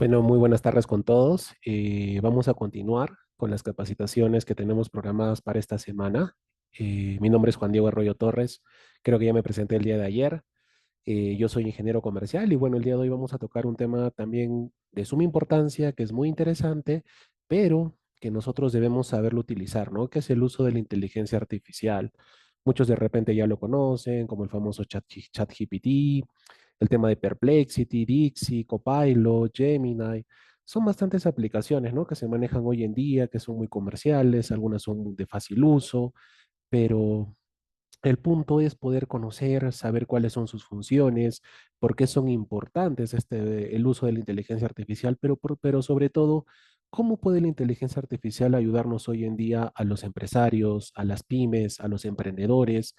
Bueno, muy buenas tardes con todos. Vamos a continuar con las capacitaciones que tenemos programadas para esta semana. Mi nombre es Juan Diego Arroyo Torres. Creo que ya me presenté el día de ayer. Yo soy ingeniero comercial y bueno, el día de hoy vamos a tocar un tema también de suma importancia, que es muy interesante, pero que nosotros debemos saberlo utilizar, ¿no? Que es el uso de la inteligencia artificial. Muchos de repente ya lo conocen, como el famoso ChatGPT, el tema de Perplexity, Dixie, Copilot, Gemini. Son bastantes aplicaciones, ¿no? Que se manejan hoy en día, que son muy comerciales, algunas son de fácil uso, pero el punto es poder conocer, saber cuáles son sus funciones, por qué son importantes el uso de la inteligencia artificial, pero sobre todo, cómo puede la inteligencia artificial ayudarnos hoy en día a los empresarios, a las pymes, a los emprendedores,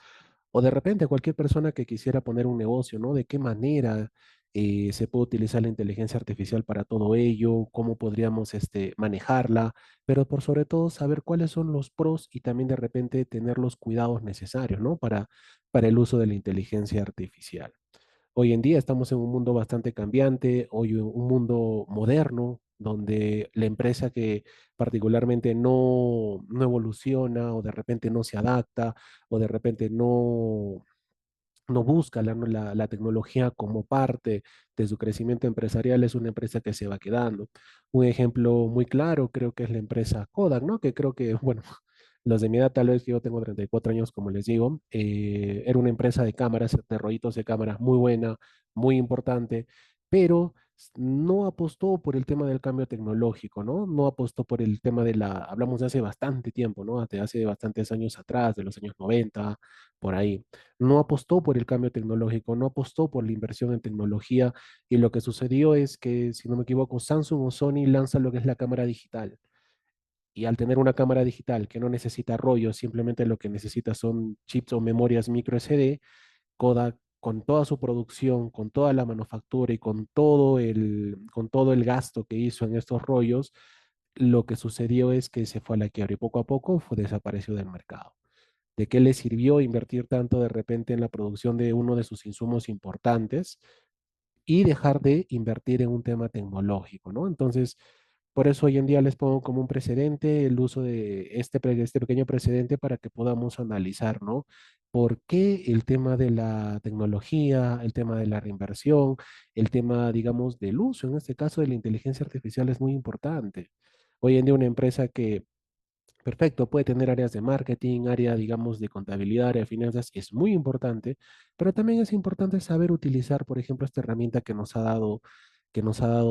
o de repente a cualquier persona que quisiera poner un negocio, ¿no? ¿De qué manera se puede utilizar la inteligencia artificial para todo ello? ¿Cómo podríamos manejarla? Pero por sobre todo saber cuáles son los pros y también de repente tener los cuidados necesarios, ¿no? Para el uso de la inteligencia artificial. Hoy en día estamos en un mundo bastante cambiante, hoy un mundo moderno, donde la empresa que particularmente no evoluciona o de repente no se adapta o de repente no busca la tecnología como parte de su crecimiento empresarial, es una empresa que se va quedando. Un ejemplo muy claro creo que es la empresa Kodak, ¿no? Que creo que, bueno, los de mi edad, tal vez que yo tengo 34 años, como les digo, era una empresa de cámaras, de rollitos de cámaras muy buena, muy importante, pero no apostó por el tema del cambio tecnológico, ¿no? No apostó por el tema hablamos de hace bastante tiempo, ¿no? Hace bastantes años atrás, de los años 90 por ahí. No apostó por el cambio tecnológico, no apostó por la inversión en tecnología, y lo que sucedió es que, si no me equivoco, Samsung o Sony lanza lo que es la cámara digital. Y al tener una cámara digital que no necesita rollo, simplemente lo que necesita son chips o memorias micro SD, Kodak con toda su producción, con toda la manufactura y con todo el gasto que hizo en estos rollos, lo que sucedió es que se fue a la quiebra y poco a poco desapareció del mercado. ¿De qué le sirvió invertir tanto de repente en la producción de uno de sus insumos importantes y dejar de invertir en un tema tecnológico, ¿no? Entonces, por eso hoy en día les pongo como un precedente el uso de este pequeño precedente para que podamos analizar, ¿no? ¿Por qué el tema de la tecnología, el tema de la reinversión, el tema, digamos, del uso, en este caso de la inteligencia artificial, es muy importante? Hoy en día una empresa que, perfecto, puede tener áreas de marketing, área, digamos, de contabilidad, área de finanzas, es muy importante, pero también es importante saber utilizar, por ejemplo, esta herramienta que nos ha dado,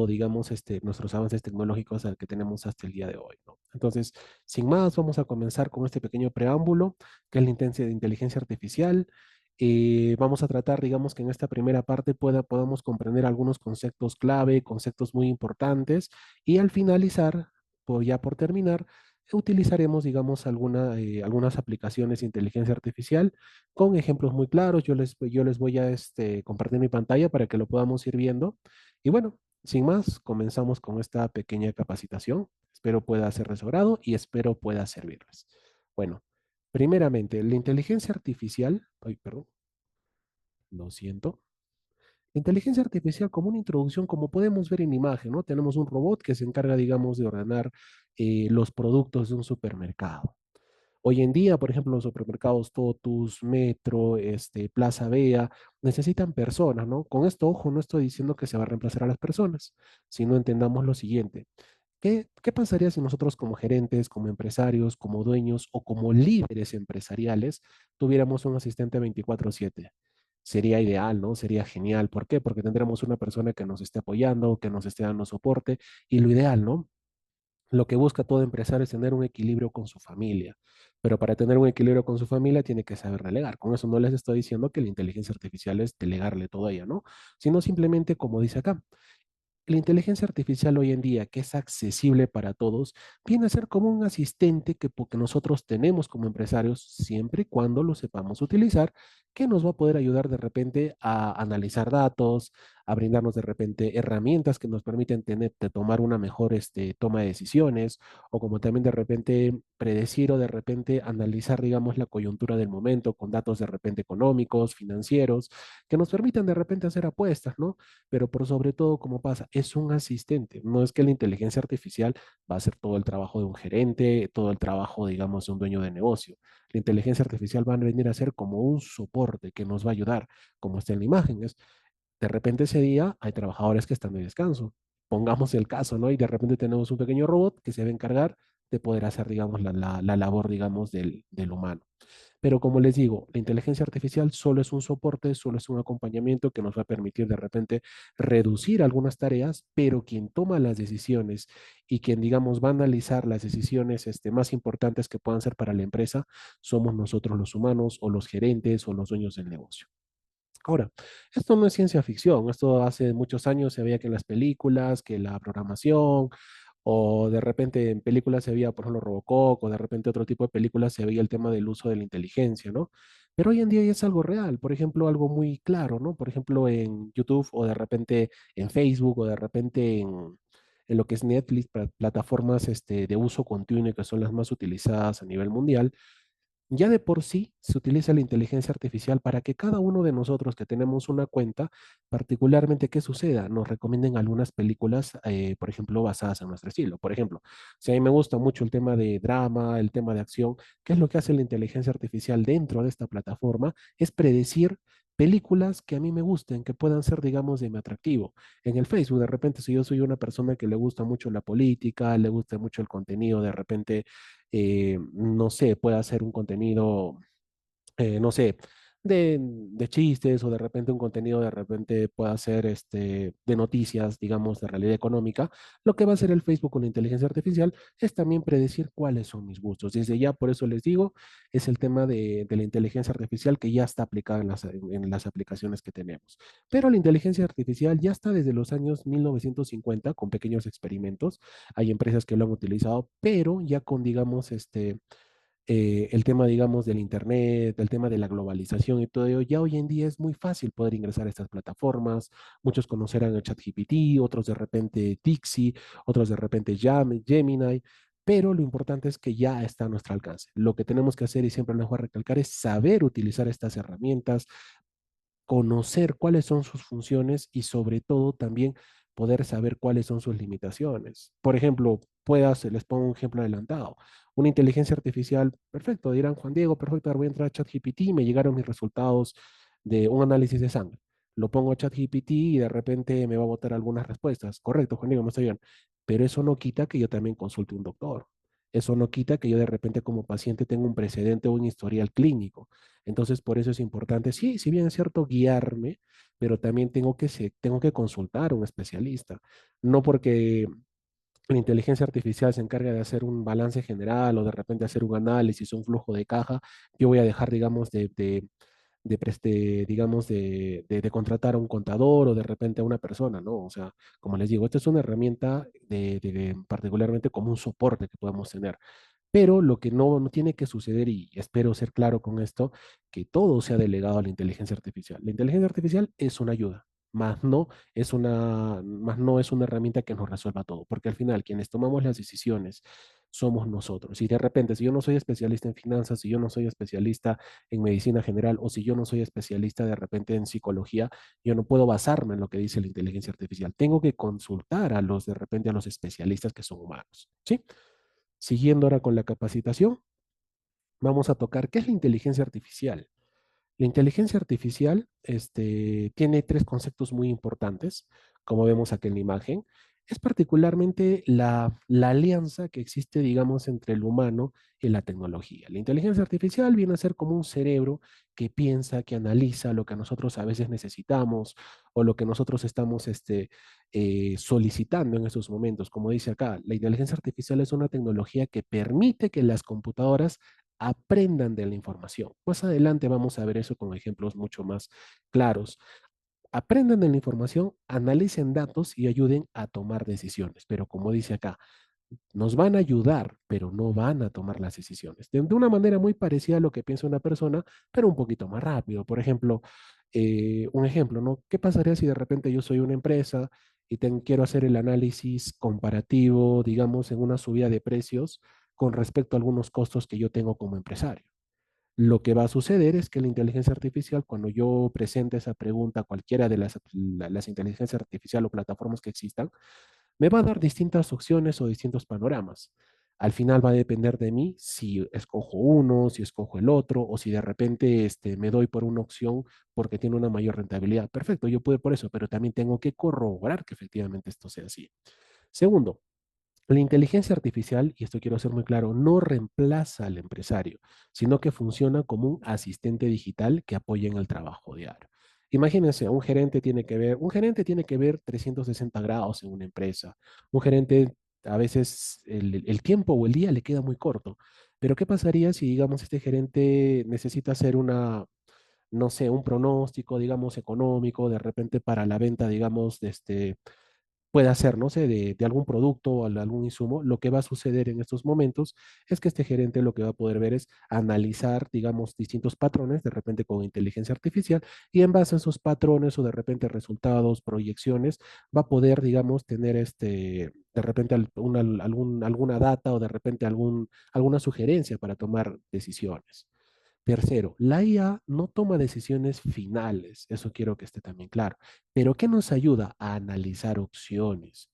digamos, nuestros avances tecnológicos al que tenemos hasta el día de hoy, ¿no? Entonces, sin más, vamos a comenzar con este pequeño preámbulo, que es la inteligencia artificial. Vamos a tratar, digamos, que en esta primera parte podamos comprender algunos conceptos clave, conceptos muy importantes, y al finalizar, ya por terminar, utilizaremos, digamos, algunas aplicaciones de inteligencia artificial con ejemplos muy claros. Yo les voy a compartir mi pantalla para que lo podamos ir viendo. Y bueno, sin más, comenzamos con esta pequeña capacitación. Espero pueda ser de su agrado y espero pueda servirles. Bueno, primeramente, la inteligencia artificial, ay, perdón, lo siento. La inteligencia artificial como una introducción, como podemos ver en imagen, ¿no? Tenemos un robot que se encarga, digamos, de ordenar los productos de un supermercado. Hoy en día, por ejemplo, los supermercados Totus, Metro, Plaza Vea, necesitan personas, ¿no? Con esto, ojo, no estoy diciendo que se va a reemplazar a las personas, sino entendamos lo siguiente. ¿Qué pasaría si nosotros como gerentes, como empresarios, como dueños o como líderes empresariales tuviéramos un asistente 24/7? Sería ideal, ¿no? Sería genial. ¿Por qué? Porque tendremos una persona que nos esté apoyando, que nos esté dando soporte, y lo ideal, ¿no? Lo que busca todo empresario es tener un equilibrio con su familia, pero para tener un equilibrio con su familia tiene que saber delegar. Con eso no les estoy diciendo que la inteligencia artificial es delegarle todo a ella, ¿no? Sino simplemente, como dice acá, la inteligencia artificial hoy en día, que es accesible para todos, viene a ser como un asistente que nosotros tenemos como empresarios, siempre y cuando lo sepamos utilizar, que nos va a poder ayudar de repente a analizar datos, a brindarnos de repente herramientas que nos permiten de tomar una mejor toma de decisiones, o como también de repente predecir o de repente analizar, digamos, la coyuntura del momento con datos de repente económicos, financieros, que nos permitan de repente hacer apuestas, ¿no? Pero por sobre todo, como pasa, es un asistente. No es que la inteligencia artificial va a hacer todo el trabajo de un gerente, todo el trabajo, digamos, de un dueño de negocio. La inteligencia artificial va a venir a ser como un soporte que nos va a ayudar, como está en la imagen. Es, de repente ese día hay trabajadores que están de descanso. Pongamos el caso, ¿no? Y de repente tenemos un pequeño robot que se va a encargar de poder hacer, digamos, la labor, digamos, del humano. Pero como les digo, la inteligencia artificial solo es un soporte, solo es un acompañamiento que nos va a permitir de repente reducir algunas tareas, pero quien toma las decisiones y quien, digamos, va a analizar las decisiones más importantes que puedan ser para la empresa, somos nosotros los humanos o los gerentes o los dueños del negocio. Ahora, esto no es ciencia ficción, esto hace muchos años se veía que en las películas, que la programación, o de repente en películas se veía, por ejemplo, Robocop, o de repente otro tipo de películas se veía el tema del uso de la inteligencia, ¿no? Pero hoy en día ya es algo real, por ejemplo, algo muy claro, ¿no? Por ejemplo, en YouTube o de repente en Facebook o de repente en lo que es Netflix, plataformas de uso continuo que son las más utilizadas a nivel mundial, ya de por sí se utiliza la inteligencia artificial para que cada uno de nosotros que tenemos una cuenta, particularmente qué suceda, nos recomienden algunas películas, por ejemplo, basadas en nuestro estilo. Por ejemplo, si a mí me gusta mucho el tema de drama, el tema de acción, ¿qué es lo que hace la inteligencia artificial dentro de esta plataforma? Es predecir películas que a mí me gusten, que puedan ser, digamos, de mi atractivo. En el Facebook, de repente, si yo soy una persona que le gusta mucho la política, le gusta mucho el contenido, de repente no sé, puede hacer un contenido, no sé, de chistes o de repente un contenido de repente pueda ser de noticias, digamos, de realidad económica, lo que va a hacer el Facebook con la inteligencia artificial es también predecir cuáles son mis gustos. Desde ya, por eso les digo, es el tema de la inteligencia artificial que ya está aplicada en las aplicaciones que tenemos. Pero la inteligencia artificial ya está desde los años 1950 con pequeños experimentos. Hay empresas que lo han utilizado, pero ya con, digamos, el tema, digamos, del Internet, el tema de la globalización y todo ello, ya hoy en día es muy fácil poder ingresar a estas plataformas. Muchos conocerán el ChatGPT, otros de repente Dixie, otros de repente Gemini, pero lo importante es que ya está a nuestro alcance. Lo que tenemos que hacer, y siempre les voy a recalcar, es saber utilizar estas herramientas, conocer cuáles son sus funciones y sobre todo también poder saber cuáles son sus limitaciones. Por ejemplo, les pongo un ejemplo adelantado. Una inteligencia artificial, perfecto, dirán Juan Diego, perfecto, ahora voy a entrar a ChatGPT y me llegaron mis resultados de un análisis de sangre. Lo pongo a ChatGPT y de repente me va a botar algunas respuestas. Correcto, Juan Diego, me está bien. Pero eso no quita que yo también consulte un doctor. Eso no quita que yo de repente como paciente tenga un precedente o un historial clínico. Entonces, por eso es importante, sí, si bien es cierto, guiarme, pero también tengo que consultar a un especialista. No porque la inteligencia artificial se encarga de hacer un balance general o de repente hacer un análisis, un flujo de caja, yo voy a dejar, digamos, digamos, de contratar a un contador o de repente a una persona, ¿no? O sea, como les digo, esta es una herramienta particularmente como un soporte que podemos tener. Pero lo que no tiene que suceder, y espero ser claro con esto, que todo sea delegado a la inteligencia artificial. La inteligencia artificial es una ayuda, más no es una herramienta que nos resuelva todo, porque al final quienes tomamos las decisiones somos nosotros. Y de repente, si yo no soy especialista en finanzas, si yo no soy especialista en medicina general, o si yo no soy especialista de repente en psicología, yo no puedo basarme en lo que dice la inteligencia artificial. Tengo que consultar de repente a los especialistas que son humanos, ¿sí? Siguiendo ahora con la capacitación, vamos a tocar qué es la inteligencia artificial. La inteligencia artificial tiene tres conceptos muy importantes, como vemos aquí en la imagen. Es particularmente la alianza que existe, digamos, entre el humano y la tecnología. La inteligencia artificial viene a ser como un cerebro que piensa, que analiza lo que nosotros a veces necesitamos o lo que nosotros estamos solicitando en esos momentos. Como dice acá, la inteligencia artificial es una tecnología que permite que las computadoras aprendan de la información. Más adelante vamos a ver eso con ejemplos mucho más claros. Aprendan de la información, analicen datos y ayuden a tomar decisiones. Pero como dice acá, nos van a ayudar, pero no van a tomar las decisiones. De una manera muy parecida a lo que piensa una persona, pero un poquito más rápido. Por ejemplo, un ejemplo, ¿no? ¿Qué pasaría si de repente yo soy una empresa y quiero hacer el análisis comparativo, digamos, en una subida de precios con respecto a algunos costos que yo tengo como empresario? Lo que va a suceder es que la inteligencia artificial, cuando yo presente esa pregunta a cualquiera de las inteligencias artificiales o plataformas que existan, me va a dar distintas opciones o distintos panoramas. Al final va a depender de mí si escojo uno, si escojo el otro, o si de repente me doy por una opción porque tiene una mayor rentabilidad. Perfecto, yo puedo ir por eso, pero también tengo que corroborar que efectivamente esto sea así. Segundo, la inteligencia artificial, y esto quiero ser muy claro, no reemplaza al empresario, sino que funciona como un asistente digital que apoya en el trabajo diario. Imagínense, un gerente tiene que ver 360 grados en una empresa. Un gerente, a veces el tiempo o el día le queda muy corto. Pero ¿qué pasaría si, digamos, este gerente necesita hacer no sé, un pronóstico, digamos, económico, de repente para la venta, digamos, puede hacer, no sé, de algún producto o algún insumo? Lo que va a suceder en estos momentos es que este gerente lo que va a poder ver es analizar, digamos, distintos patrones, de repente con inteligencia artificial, y en base a esos patrones o de repente resultados, proyecciones, va a poder, digamos, tener de repente alguna data o de repente alguna sugerencia para tomar decisiones. Tercero, la IA no toma decisiones finales, eso quiero que esté también claro, pero ¿qué nos ayuda a analizar opciones?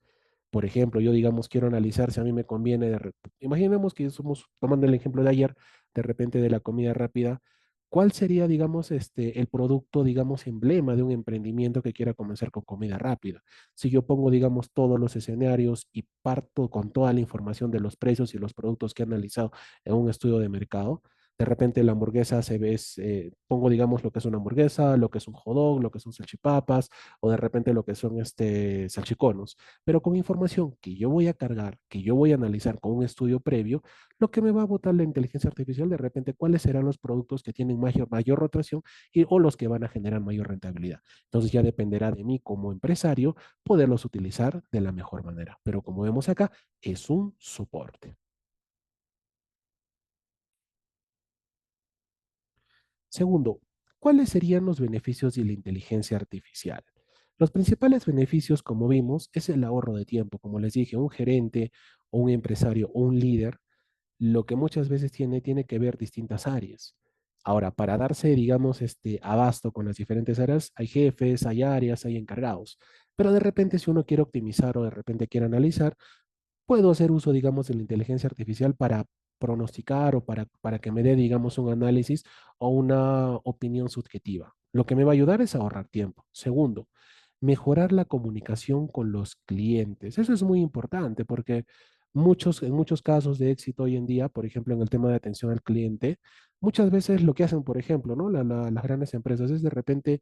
Por ejemplo, yo digamos quiero analizar si a mí me conviene, imaginemos que somos, tomando el ejemplo de ayer, de repente de la comida rápida, ¿cuál sería, digamos, el producto, digamos, emblema de un emprendimiento que quiera comenzar con comida rápida? Si yo pongo, digamos, todos los escenarios y parto con toda la información de los precios y los productos que he analizado en un estudio de mercado, de repente la hamburguesa se ve, pongo digamos lo que es una hamburguesa, lo que es un hot dog, lo que son salchipapas o de repente lo que son salchiconos, pero con información que yo voy a cargar, que yo voy a analizar con un estudio previo, lo que me va a botar la inteligencia artificial de repente cuáles serán los productos que tienen mayor rotación o los que van a generar mayor rentabilidad. Entonces ya dependerá de mí como empresario poderlos utilizar de la mejor manera. Pero como vemos acá, es un soporte. Segundo, ¿cuáles serían los beneficios de la inteligencia artificial? Los principales beneficios, como vimos, es el ahorro de tiempo. Como les dije, un gerente o un empresario o un líder, lo que muchas veces tiene que ver distintas áreas. Ahora, para darse, digamos, abasto con las diferentes áreas, hay jefes, hay áreas, hay encargados. Pero de repente, si uno quiere optimizar o de repente quiere analizar, puedo hacer uso, digamos, de la inteligencia artificial para pronosticar o para que me dé, digamos, un análisis o una opinión subjetiva. Lo que me va a ayudar es a ahorrar tiempo. Segundo, mejorar la comunicación con los clientes. Eso es muy importante porque en muchos casos de éxito hoy en día, por ejemplo, en el tema de atención al cliente, muchas veces lo que hacen, por ejemplo, ¿no? Las grandes empresas es de repente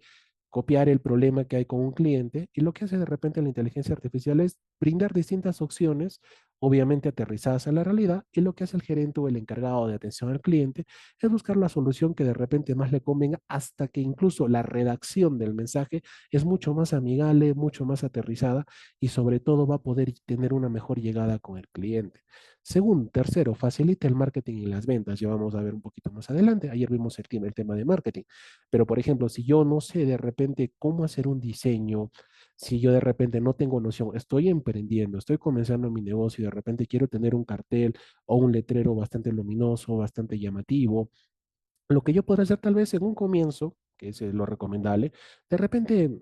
copiar el problema que hay con un cliente y lo que hace de repente la inteligencia artificial es brindar distintas opciones, obviamente aterrizadas a la realidad, y lo que hace el gerente o el encargado de atención al cliente es buscar la solución que de repente más le convenga hasta que incluso la redacción del mensaje es mucho más amigable, mucho más aterrizada y sobre todo va a poder tener una mejor llegada con el cliente. Segundo, tercero, facilita el marketing y las ventas. Ya vamos a ver un poquito más adelante. Ayer vimos el tema de marketing. Pero, por ejemplo, si yo no sé de repente cómo hacer un diseño, si yo de repente no tengo noción, estoy emprendiendo, estoy comenzando mi negocio y de repente quiero tener un cartel o un letrero bastante luminoso, bastante llamativo, lo que yo podría hacer tal vez en un comienzo, que es lo recomendable, de repente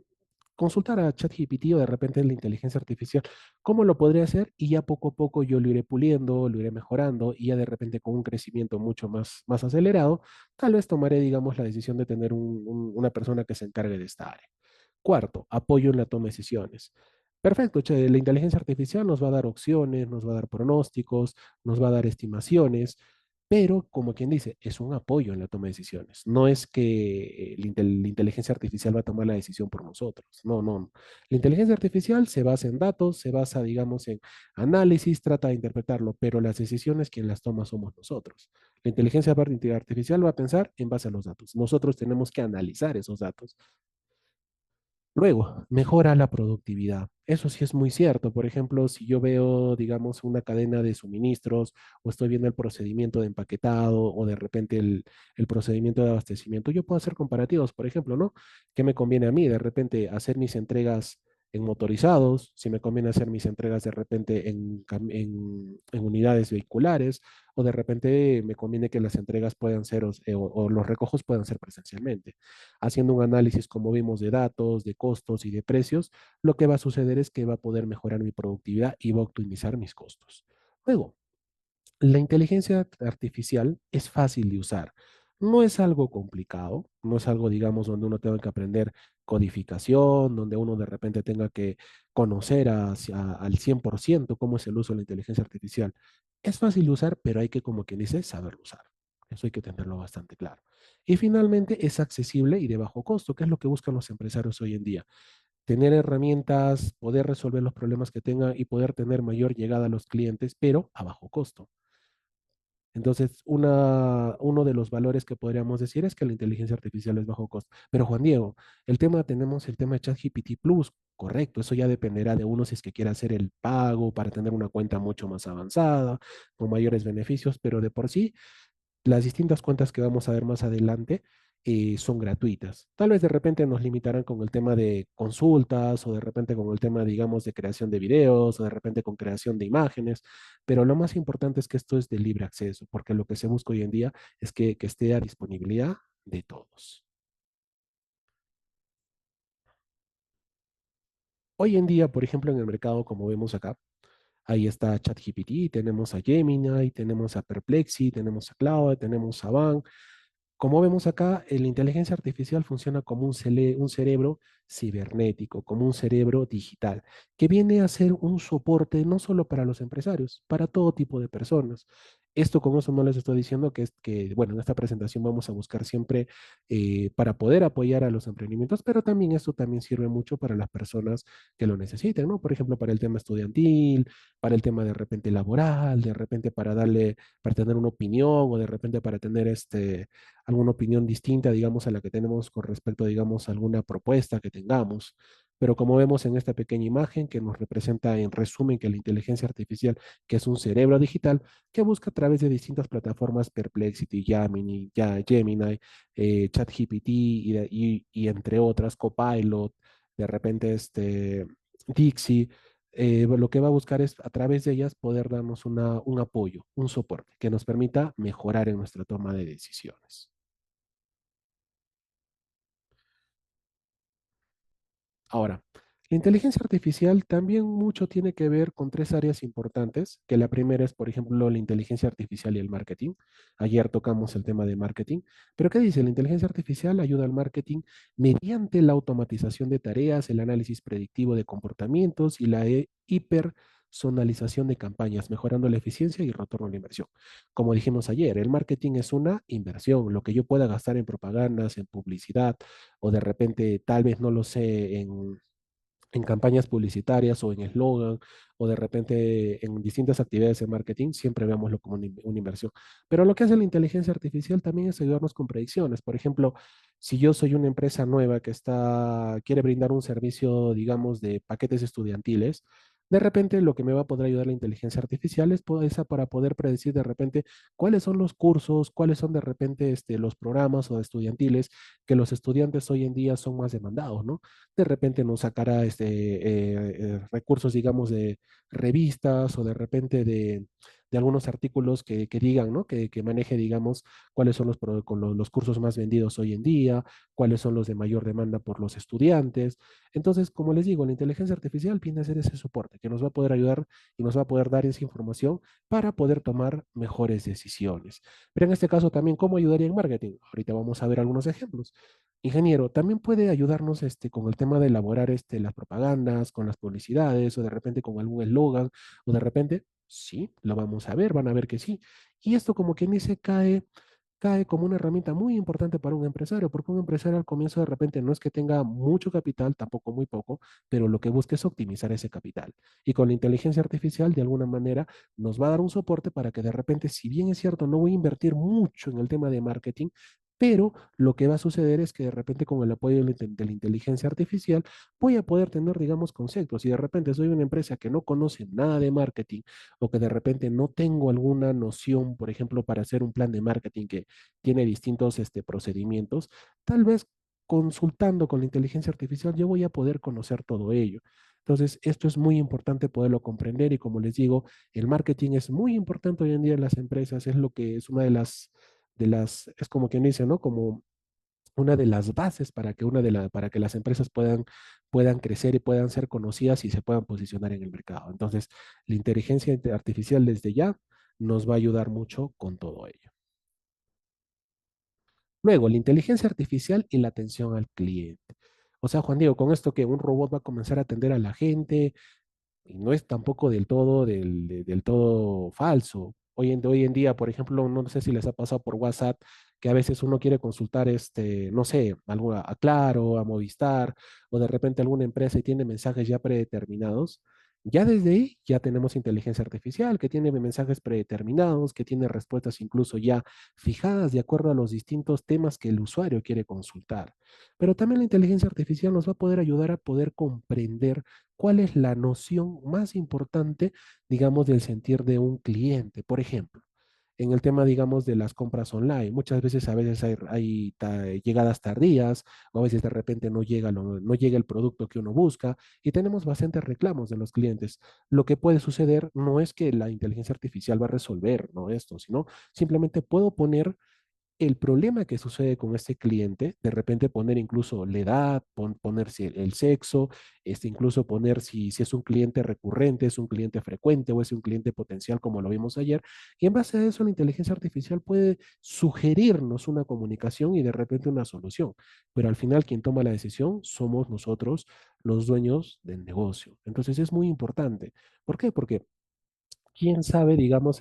consultar a ChatGPT o de repente la inteligencia artificial, cómo lo podría hacer y ya poco a poco yo lo iré puliendo, lo iré mejorando y ya de repente con un crecimiento mucho más acelerado, tal vez tomaré, digamos, la decisión de tener una persona que se encargue de esta área. Cuarto, apoyo en la toma de decisiones. Perfecto, che, la inteligencia artificial nos va a dar opciones, nos va a dar pronósticos, nos va a dar estimaciones, pero como quien dice, es un apoyo en la toma de decisiones. No es que la inteligencia artificial va a tomar la decisión por nosotros. No, no, no. La inteligencia artificial se basa en datos, se basa, digamos, en análisis, trata de interpretarlo, pero las decisiones quien las toma somos nosotros. La inteligencia artificial va a pensar en base a los datos. Nosotros tenemos que analizar esos datos. Luego, mejora la productividad. Eso sí es muy cierto. Por ejemplo, si yo veo, digamos, una cadena de suministros o estoy viendo el procedimiento de empaquetado o de repente el procedimiento de abastecimiento, yo puedo hacer comparativos. Por ejemplo, ¿no? ¿Qué me conviene a mí? De repente hacer mis entregas. en motorizados, si me conviene hacer mis entregas de repente en unidades vehiculares, o de repente me conviene que las entregas puedan ser o los recojos puedan ser presencialmente. Haciendo un análisis, como vimos, de datos, de costos y de precios, lo que va a suceder es que va a poder mejorar mi productividad y va a optimizar mis costos. Luego, la inteligencia artificial es fácil de usar. No es algo complicado, no es algo, digamos, donde uno tenga que aprender codificación, donde uno de repente tenga que conocer al 100% cómo es el uso de la inteligencia artificial. Es fácil de usar, pero hay que, como quien dice, saberlo usar. Eso hay que tenerlo bastante claro. Y finalmente es accesible y de bajo costo, que es lo que buscan los empresarios hoy en día. Tener herramientas, poder resolver los problemas que tengan y poder tener mayor llegada a los clientes, pero a bajo costo. Entonces, uno de los valores que podríamos decir es que la inteligencia artificial es bajo costo. Pero Juan Diego, tenemos el tema de ChatGPT Plus, correcto, eso ya dependerá de uno si es que quiere hacer el pago para tener una cuenta mucho más avanzada, con mayores beneficios, pero de por sí las distintas cuentas que vamos a ver más adelante son gratuitas. Tal vez de repente nos limitarán con el tema de consultas o de repente con el tema, digamos, de creación de videos o de repente con creación de imágenes, pero lo más importante es que esto es de libre acceso, porque lo que se busca hoy en día es que esté a disponibilidad de todos. Hoy en día, por ejemplo, en el mercado, como vemos acá, ahí está ChatGPT, tenemos a Gemini, tenemos a Perplexity, tenemos a Claude, tenemos a Bang. Como vemos acá, la inteligencia artificial funciona como un cerebro cibernético, como un cerebro digital, que viene a ser un soporte no solo para los empresarios, para todo tipo de personas. Esto con eso no les estoy diciendo que es que, bueno, en esta presentación vamos a buscar siempre para poder apoyar a los emprendimientos, pero también esto también sirve mucho para las personas que lo necesiten, ¿no? Por ejemplo, para el tema estudiantil, para el tema de repente laboral, de repente para tener una opinión o de repente para tener alguna opinión distinta, digamos, a la que tenemos con respecto, digamos, a alguna propuesta que tengamos. Pero como vemos en esta pequeña imagen que nos representa en resumen que la inteligencia artificial, que es un cerebro digital, que busca a través de distintas plataformas, Perplexity, Gemini, ChatGPT y entre otras, Copilot, de repente Dixie, lo que va a buscar es a través de ellas poder darnos un apoyo, un soporte que nos permita mejorar en nuestra toma de decisiones. Ahora, la inteligencia artificial también mucho tiene que ver con tres áreas importantes, que la primera es, por ejemplo, la inteligencia artificial y el marketing. Ayer tocamos el tema de marketing, pero ¿qué dice? La inteligencia artificial ayuda al marketing mediante la automatización de tareas, el análisis predictivo de comportamientos y la hipersonalización de campañas, mejorando la eficiencia y el retorno a la inversión. Como dijimos ayer, el marketing es una inversión, lo que yo pueda gastar en propagandas, en publicidad, o de repente, tal vez no lo sé, en campañas publicitarias o en eslogan o de repente en distintas actividades de marketing, siempre veámoslo como una inversión. Pero lo que hace la inteligencia artificial también es ayudarnos con predicciones. Por ejemplo, si yo soy una empresa nueva que quiere brindar un servicio, digamos, de paquetes estudiantiles, de repente lo que me va a poder ayudar la inteligencia artificial es esa para poder predecir de repente cuáles son los cursos, cuáles son de repente los programas o estudiantiles que los estudiantes hoy en día son más demandados, ¿no? De repente nos sacará recursos, digamos, de revistas o de repente de algunos artículos que digan, ¿no? Que maneje, digamos, cuáles son los cursos más vendidos hoy en día, cuáles son los de mayor demanda por los estudiantes. Entonces, como les digo, la inteligencia artificial viene a ser ese soporte que nos va a poder ayudar y nos va a poder dar esa información para poder tomar mejores decisiones. Pero en este caso también, ¿cómo ayudaría en marketing? Ahorita vamos a ver algunos ejemplos. Ingeniero, también puede ayudarnos con el tema de elaborar las propagandas, con las publicidades, o de repente con algún eslogan, o de repente, sí, lo vamos a ver, van a ver que sí. Y esto como quien dice cae como una herramienta muy importante para un empresario, porque un empresario al comienzo de repente no es que tenga mucho capital, tampoco muy poco, pero lo que busca es optimizar ese capital. Y con la inteligencia artificial, de alguna manera, nos va a dar un soporte para que de repente, si bien es cierto, no voy a invertir mucho en el tema de marketing, pero lo que va a suceder es que de repente con el apoyo de la inteligencia artificial voy a poder tener, digamos, conceptos. Si de repente soy una empresa que no conoce nada de marketing o que de repente no tengo alguna noción, por ejemplo, para hacer un plan de marketing que tiene distintos procedimientos, tal vez consultando con la inteligencia artificial, yo voy a poder conocer todo ello. Entonces, esto es muy importante poderlo comprender y como les digo, el marketing es muy importante hoy en día en las empresas, es lo que es una es como quien dice, ¿no? Como una de las bases para que, para que las empresas puedan crecer y puedan ser conocidas y se puedan posicionar en el mercado. Entonces, la inteligencia artificial desde ya nos va a ayudar mucho con todo ello. Luego, la inteligencia artificial y la atención al cliente. O sea, Juan Diego, con esto que un robot va a comenzar a atender a la gente, y no es tampoco del todo falso. Hoy en día, por ejemplo, no sé si les ha pasado por WhatsApp que a veces uno quiere consultar, no sé, algo a Claro, a Movistar, o de repente alguna empresa y tiene mensajes ya predeterminados. Ya desde ahí ya tenemos inteligencia artificial que tiene mensajes predeterminados, que tiene respuestas incluso ya fijadas de acuerdo a los distintos temas que el usuario quiere consultar. Pero también la inteligencia artificial nos va a poder ayudar a poder comprender cuál es la noción más importante, digamos, del sentir de un cliente. Por ejemplo, en el tema, digamos, de las compras online, muchas veces hay llegadas tardías o a veces de repente no llega el producto que uno busca y tenemos bastantes reclamos de los clientes. Lo que puede suceder no es que la inteligencia artificial va a resolver, ¿no? Esto, sino simplemente puedo poner el problema que sucede con este cliente, de repente poner incluso la edad, poner si el sexo, incluso poner si es un cliente recurrente, es un cliente frecuente o es un cliente potencial como lo vimos ayer, y en base a eso la inteligencia artificial puede sugerirnos una comunicación y de repente una solución, pero al final quien toma la decisión somos nosotros, los dueños del negocio. Entonces es muy importante. ¿Por qué? Porque ¿quién sabe, digamos,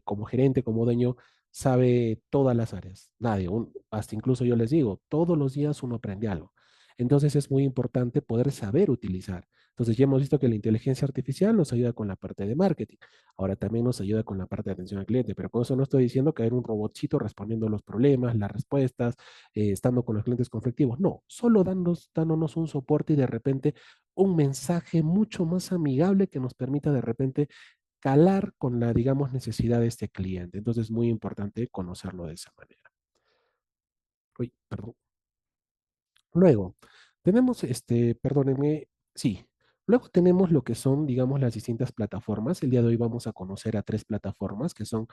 como gerente, como dueño, sabe todas las áreas? Nadie, hasta incluso yo les digo, todos los días uno aprende algo. Entonces es muy importante poder saber utilizar. Entonces ya hemos visto que la inteligencia artificial nos ayuda con la parte de marketing. Ahora también nos ayuda con la parte de atención al cliente, pero con eso no estoy diciendo que hay un robotcito respondiendo los problemas, las respuestas, estando con los clientes conflictivos. No, solo dándonos un soporte y de repente un mensaje mucho más amigable que nos permita de repente calar con la, digamos, necesidad de este cliente. Entonces es muy importante conocerlo de esa manera. Uy, perdón. Luego, tenemos, perdónenme, sí, luego tenemos lo que son, digamos, las distintas plataformas. El día de hoy vamos a conocer a tres plataformas que son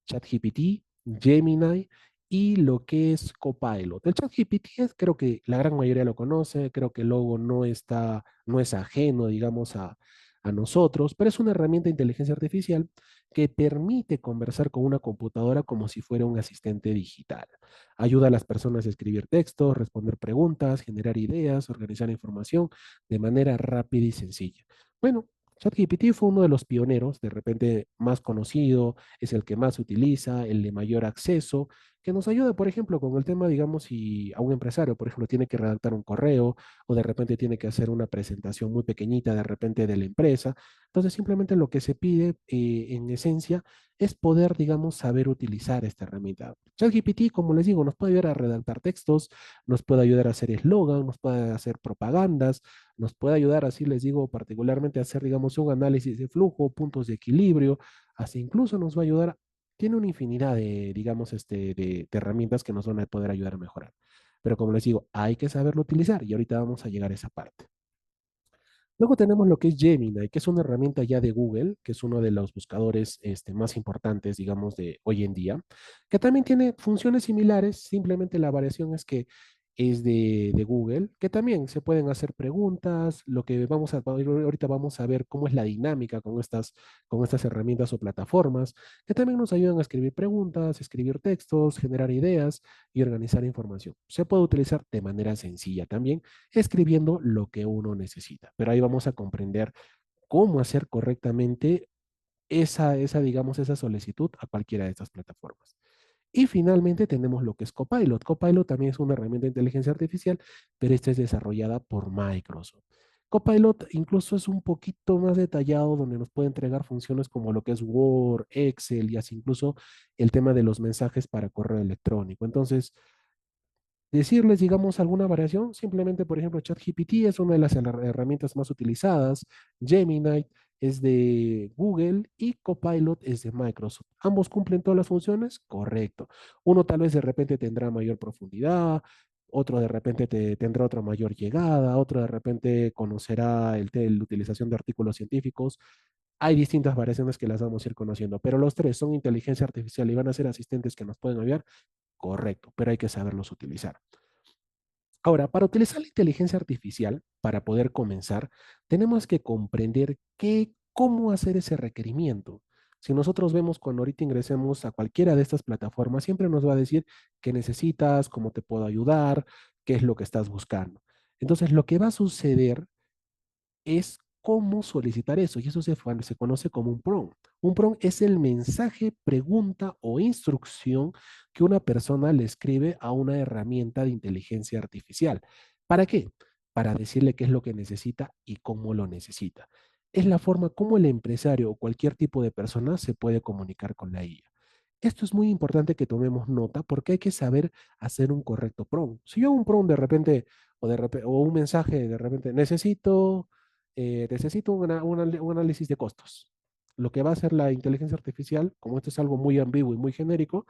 ChatGPT, Gemini y lo que es Copilot. El ChatGPT creo que la gran mayoría lo conoce, creo que el logo no es ajeno, digamos, a nosotros, pero es una herramienta de inteligencia artificial que permite conversar con una computadora como si fuera un asistente digital. Ayuda a las personas a escribir textos, responder preguntas, generar ideas, organizar información de manera rápida y sencilla. Bueno, ChatGPT fue uno de los pioneros, de repente más conocido, es el que más se utiliza, el de mayor acceso, que nos ayuda, por ejemplo, con el tema, digamos, si a un empresario, por ejemplo, tiene que redactar un correo o de repente tiene que hacer una presentación muy pequeñita de repente de la empresa. Entonces, simplemente lo que se pide en esencia es poder, digamos, saber utilizar esta herramienta. ChatGPT, como les digo, nos puede ayudar a redactar textos, nos puede ayudar a hacer eslogan, nos puede hacer propagandas, nos puede ayudar, así les digo, particularmente a hacer, digamos, un análisis de flujo, puntos de equilibrio, hasta incluso nos va a ayudar, tiene una infinidad de, digamos, de herramientas que nos van a poder ayudar a mejorar. Pero como les digo, hay que saberlo utilizar y ahorita vamos a llegar a esa parte. Luego tenemos lo que es Gemini, que es una herramienta ya de Google, que es uno de los buscadores más importantes, digamos, de hoy en día, que también tiene funciones similares, simplemente la variación es que es de Google, que también se pueden hacer preguntas, lo que ahorita vamos a ver cómo es la dinámica con estas herramientas o plataformas, que también nos ayudan a escribir preguntas, escribir textos, generar ideas y organizar información. Se puede utilizar de manera sencilla también escribiendo lo que uno necesita. Pero ahí vamos a comprender cómo hacer correctamente digamos, esa solicitud a cualquiera de estas plataformas. Y finalmente tenemos lo que es Copilot. Copilot también es una herramienta de inteligencia artificial, pero esta es desarrollada por Microsoft. Copilot incluso es un poquito más detallado donde nos puede entregar funciones como lo que es Word, Excel y así incluso el tema de los mensajes para correo electrónico. Entonces, decirles, digamos, alguna variación, simplemente, por ejemplo, ChatGPT es una de las herramientas más utilizadas, Gemini es de Google y Copilot es de Microsoft. ¿Ambos cumplen todas las funciones? Correcto. Uno tal vez de repente tendrá mayor profundidad, otro de repente tendrá otra mayor llegada, otro de repente conocerá la utilización de artículos científicos. Hay distintas variaciones que las vamos a ir conociendo, pero los tres son inteligencia artificial y van a ser asistentes que nos pueden ayudar, correcto, pero hay que saberlos utilizar. Ahora, para utilizar la inteligencia artificial, para poder comenzar, tenemos que comprender cómo hacer ese requerimiento. Si nosotros vemos cuando ahorita ingresemos a cualquiera de estas plataformas, siempre nos va a decir qué necesitas, cómo te puedo ayudar, qué es lo que estás buscando. Entonces, lo que va a suceder es cómo solicitar eso, y eso se conoce como un prompt. Un prompt es el mensaje, pregunta o instrucción que una persona le escribe a una herramienta de inteligencia artificial. ¿Para qué? Para decirle qué es lo que necesita y cómo lo necesita. Es la forma como el empresario o cualquier tipo de persona se puede comunicar con la IA. Esto es muy importante que tomemos nota porque hay que saber hacer un correcto prompt. Si yo hago un prompt de repente o un mensaje de repente, necesito un análisis de costos. Lo que va a hacer la inteligencia artificial, como esto es algo muy ambiguo y muy genérico,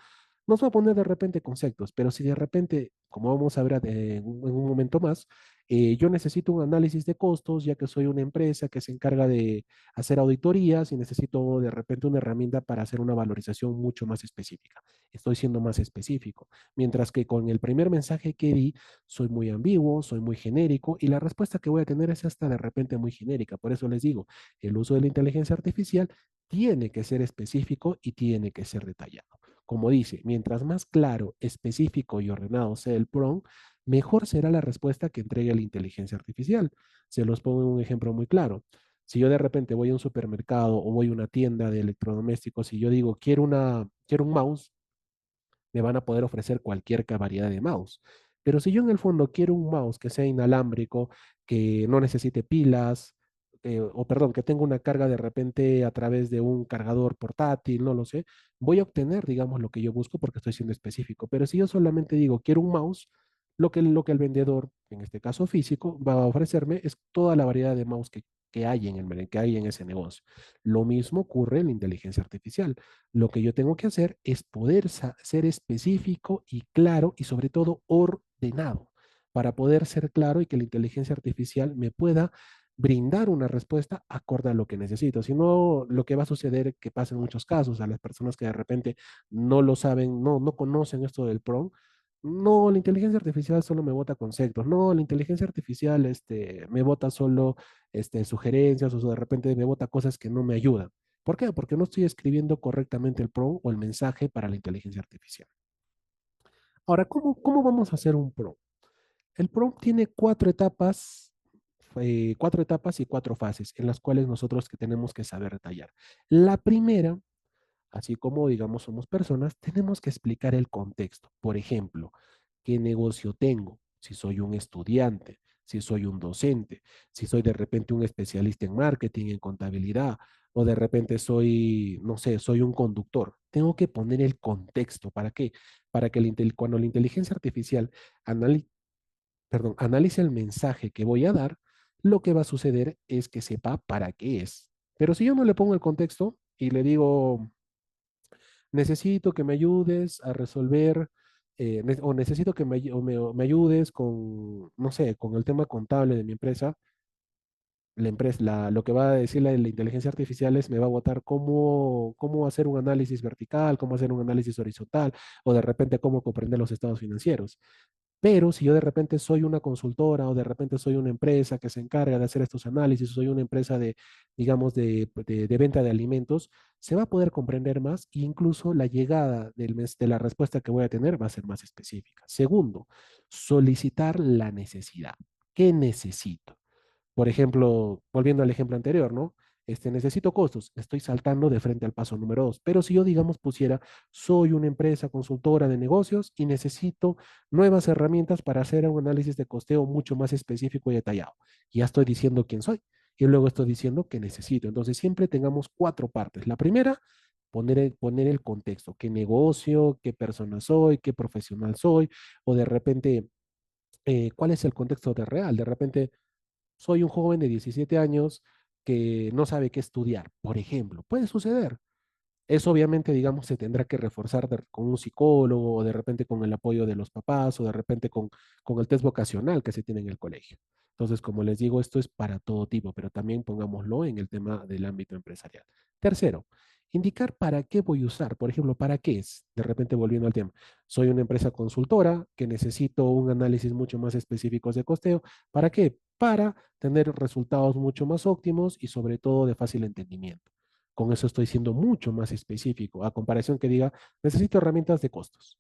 nos va a poner de repente conceptos, pero si de repente, como vamos a ver en un momento más, yo necesito un análisis de costos, ya que soy una empresa que se encarga de hacer auditorías y necesito de repente una herramienta para hacer una valorización mucho más específica. Estoy siendo más específico. Mientras que con el primer mensaje que di, soy muy ambiguo, soy muy genérico y la respuesta que voy a tener es hasta de repente muy genérica. Por eso les digo, el uso de la inteligencia artificial tiene que ser específico y tiene que ser detallado. Como dice, mientras más claro, específico y ordenado sea el prompt, mejor será la respuesta que entregue la inteligencia artificial. Se los pongo un ejemplo muy claro. Si yo de repente voy a un supermercado o voy a una tienda de electrodomésticos y yo digo, quiero un mouse, me van a poder ofrecer cualquier variedad de mouse. Pero si yo en el fondo quiero un mouse que sea inalámbrico, que no necesite pilas, o perdón, que tenga una carga de repente a través de un cargador portátil, no lo sé, voy a obtener, digamos, lo que yo busco porque estoy siendo específico. Pero si yo solamente digo quiero un mouse, lo que el vendedor, en este caso físico, va a ofrecerme es toda la variedad de mouse que hay que hay en ese negocio. Lo mismo ocurre en la inteligencia artificial. Lo que yo tengo que hacer es poder ser específico y claro y sobre todo ordenado para poder ser claro y que la inteligencia artificial me pueda brindar una respuesta acorde a lo que necesito. Si no, lo que va a suceder que pasa en muchos casos a las personas que de repente no lo saben, no conocen esto del prompt, no, la inteligencia artificial solo me bota conceptos. No, la inteligencia artificial me bota solo sugerencias o de repente me bota cosas que no me ayudan. ¿Por qué? Porque no estoy escribiendo correctamente el prompt o el mensaje para la inteligencia artificial. Ahora, ¿cómo vamos a hacer un prompt? El prompt tiene cuatro etapas y cuatro fases en las cuales nosotros que tenemos que saber detallar. La primera, así como digamos somos personas, tenemos que explicar el contexto. Por ejemplo, ¿qué negocio tengo? Si soy un estudiante, si soy un docente, si soy de repente un especialista en marketing, en contabilidad, o de repente soy, no sé, soy un conductor. Tengo que poner el contexto. ¿Para qué? Para que cuando la inteligencia artificial analice el mensaje que voy a dar, lo que va a suceder es que sepa para qué es. Pero si yo no le pongo el contexto y le digo, necesito que me ayudes a resolver, o necesito que me ayudes con, no sé, con el tema contable de mi empresa. Lo que va a decir la inteligencia artificial es, me va a botar cómo hacer un análisis vertical, cómo hacer un análisis horizontal, o de repente cómo comprender los estados financieros. Pero si yo de repente soy una consultora o de repente soy una empresa que se encarga de hacer estos análisis, soy una empresa digamos, de venta de alimentos, se va a poder comprender más e incluso la llegada de la respuesta que voy a tener va a ser más específica. Segundo, solicitar la necesidad. ¿Qué necesito? Por ejemplo, volviendo al ejemplo anterior, ¿no? Necesito costos, estoy saltando de frente al paso número dos. Pero si yo, digamos, pusiera, soy una empresa consultora de negocios y necesito nuevas herramientas para hacer un análisis de costeo mucho más específico y detallado. Ya estoy diciendo quién soy y luego estoy diciendo qué necesito. Entonces, siempre tengamos cuatro partes. La primera, poner el contexto, qué negocio, qué persona soy, qué profesional soy, o de repente, cuál es el contexto de real. De repente, soy un joven de 17 años que no sabe qué estudiar, por ejemplo. Puede suceder. Eso obviamente, digamos, se tendrá que reforzar con un psicólogo o de repente con el apoyo de los papás o de repente con el test vocacional que se tiene en el colegio. Entonces, como les digo, esto es para todo tipo, pero también pongámoslo en el tema del ámbito empresarial. Tercero, indicar para qué voy a usar. Por ejemplo, ¿para qué es? De repente, volviendo al tema, soy una empresa consultora que necesito un análisis mucho más específico de costeo. ¿Para qué? Para tener resultados mucho más óptimos y sobre todo de fácil entendimiento. Con eso estoy siendo mucho más específico, a comparación que diga, necesito herramientas de costos.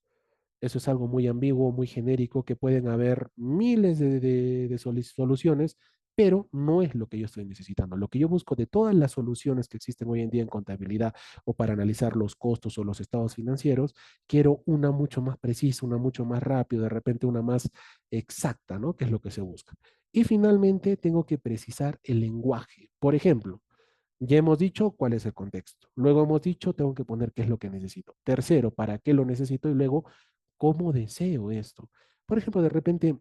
Eso es algo muy ambiguo, muy genérico, que pueden haber miles de soluciones, pero no es lo que yo estoy necesitando. Lo que yo busco de todas las soluciones que existen hoy en día en contabilidad o para analizar los costos o los estados financieros, quiero una mucho más precisa, una mucho más rápida, de repente una más exacta, ¿no? Que es lo que se busca. Y finalmente tengo que precisar el lenguaje. Por ejemplo, ya hemos dicho cuál es el contexto. Luego hemos dicho, tengo que poner qué es lo que necesito. Tercero, para qué lo necesito y luego, cómo deseo esto. Por ejemplo, de repente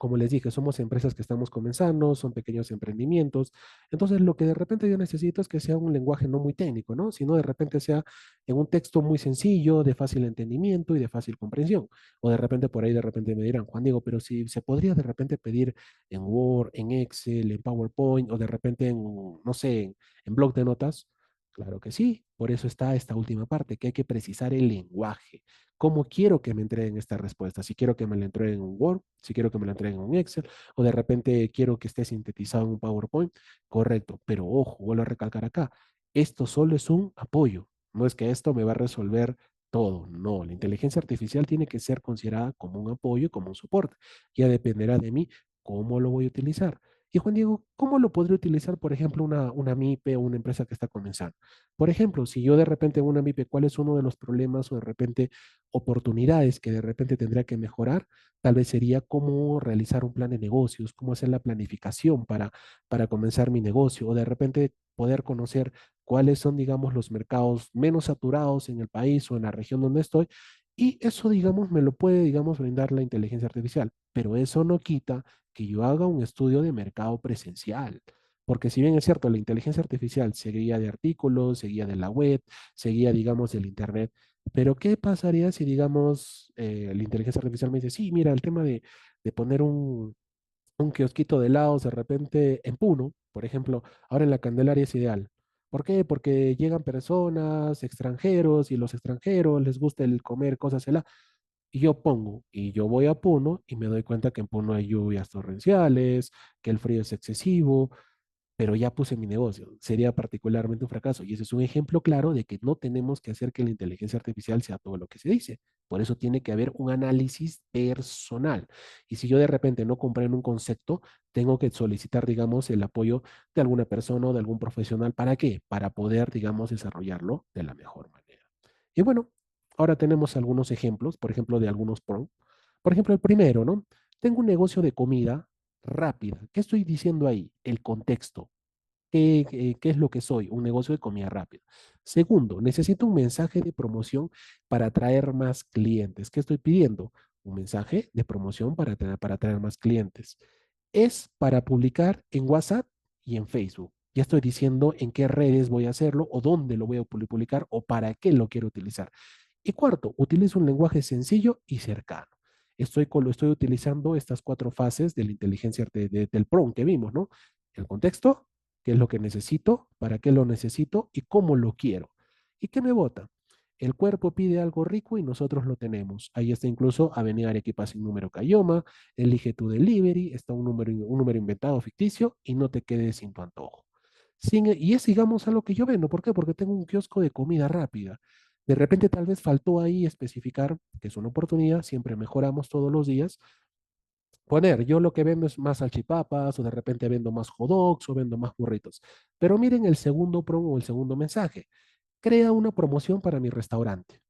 como les dije, somos empresas que estamos comenzando, son pequeños emprendimientos. Entonces, lo que de repente yo necesito es que sea un lenguaje no muy técnico, ¿no? Sino de repente sea en un texto muy sencillo, de fácil entendimiento y de fácil comprensión. O de repente por ahí de repente me dirán, Juan Diego, pero si se podría de repente pedir en Word, en Excel, en PowerPoint o de repente en, no sé, en blog de notas. Claro que sí, por eso está esta última parte, que hay que precisar el lenguaje. ¿Cómo quiero que me entreguen esta respuesta? Si quiero que me la entreguen en un Word, si quiero que me la entreguen en un Excel, o de repente quiero que esté sintetizado en un PowerPoint, correcto. Pero ojo, vuelvo a recalcar acá, esto solo es un apoyo. No es que esto me va a resolver todo. No, la inteligencia artificial tiene que ser considerada como un apoyo, como un soporte. Ya dependerá de mí cómo lo voy a utilizar. Y Juan Diego, ¿cómo lo podría utilizar, por ejemplo, una MIPE o una empresa que está comenzando? Por ejemplo, si yo de repente en una MIPE, ¿cuál es uno de los problemas o de repente oportunidades que de repente tendría que mejorar? Tal vez sería cómo realizar un plan de negocios, cómo hacer la planificación para comenzar mi negocio o de repente poder conocer cuáles son, digamos, los mercados menos saturados en el país o en la región donde estoy. Y eso, digamos, me lo puede, digamos, brindar la inteligencia artificial. Pero eso no quita que yo haga un estudio de mercado presencial. Porque si bien es cierto, la inteligencia artificial seguía de artículos, seguía de la web, seguía, digamos, del Internet, pero ¿qué pasaría si, digamos, la inteligencia artificial me dice, sí, mira, el tema de poner un kiosquito de helados de repente en Puno, por ejemplo, ahora en la Candelaria es ideal. ¿Por qué? Porque llegan personas, extranjeros, y los extranjeros les gusta el comer cosas heladas. Y yo pongo, y yo voy a Puno y me doy cuenta que en Puno hay lluvias torrenciales, que el frío es excesivo, pero ya puse mi negocio. Sería particularmente un fracaso. Y ese es un ejemplo claro de que no tenemos que hacer que la inteligencia artificial sea todo lo que se dice. Por eso tiene que haber un análisis personal. Y si yo de repente no comprendo un concepto, tengo que solicitar, digamos, el apoyo de alguna persona o de algún profesional. ¿Para qué? Para poder, digamos, desarrollarlo de la mejor manera. Y bueno, ahora tenemos algunos ejemplos, por ejemplo, de algunos pro. Por ejemplo, el primero, ¿no? Tengo un negocio de comida rápida. ¿Qué estoy diciendo ahí? El contexto. ¿Qué es lo que soy? Un negocio de comida rápida. Segundo, necesito un mensaje de promoción para atraer más clientes. ¿Qué estoy pidiendo? Un mensaje de promoción para atraer más clientes. Es para publicar en WhatsApp y en Facebook. Ya estoy diciendo en qué redes voy a hacerlo o dónde lo voy a publicar o para qué lo quiero utilizar. Y cuarto, utilizo un lenguaje sencillo y cercano. Estoy utilizando estas cuatro fases de la inteligencia del PROM que vimos, ¿no? El contexto, qué es lo que necesito, para qué lo necesito y cómo lo quiero. ¿Y qué me vota? El cuerpo pide algo rico y nosotros lo tenemos. Ahí está incluso Avenida Arequipa sin número Cayoma, elige tu delivery, está un número inventado ficticio y no te quedes sin tu antojo. Y es, digamos, algo que yo vendo. ¿Por qué? Porque tengo un kiosco de comida rápida. De repente tal vez faltó ahí especificar que es una oportunidad, siempre mejoramos todos los días. Poner, yo lo que vendo es más salchipapas o de repente vendo más hot dogs o vendo más burritos. Pero miren el segundo promo o el segundo mensaje. Crea una promoción para mi restaurante.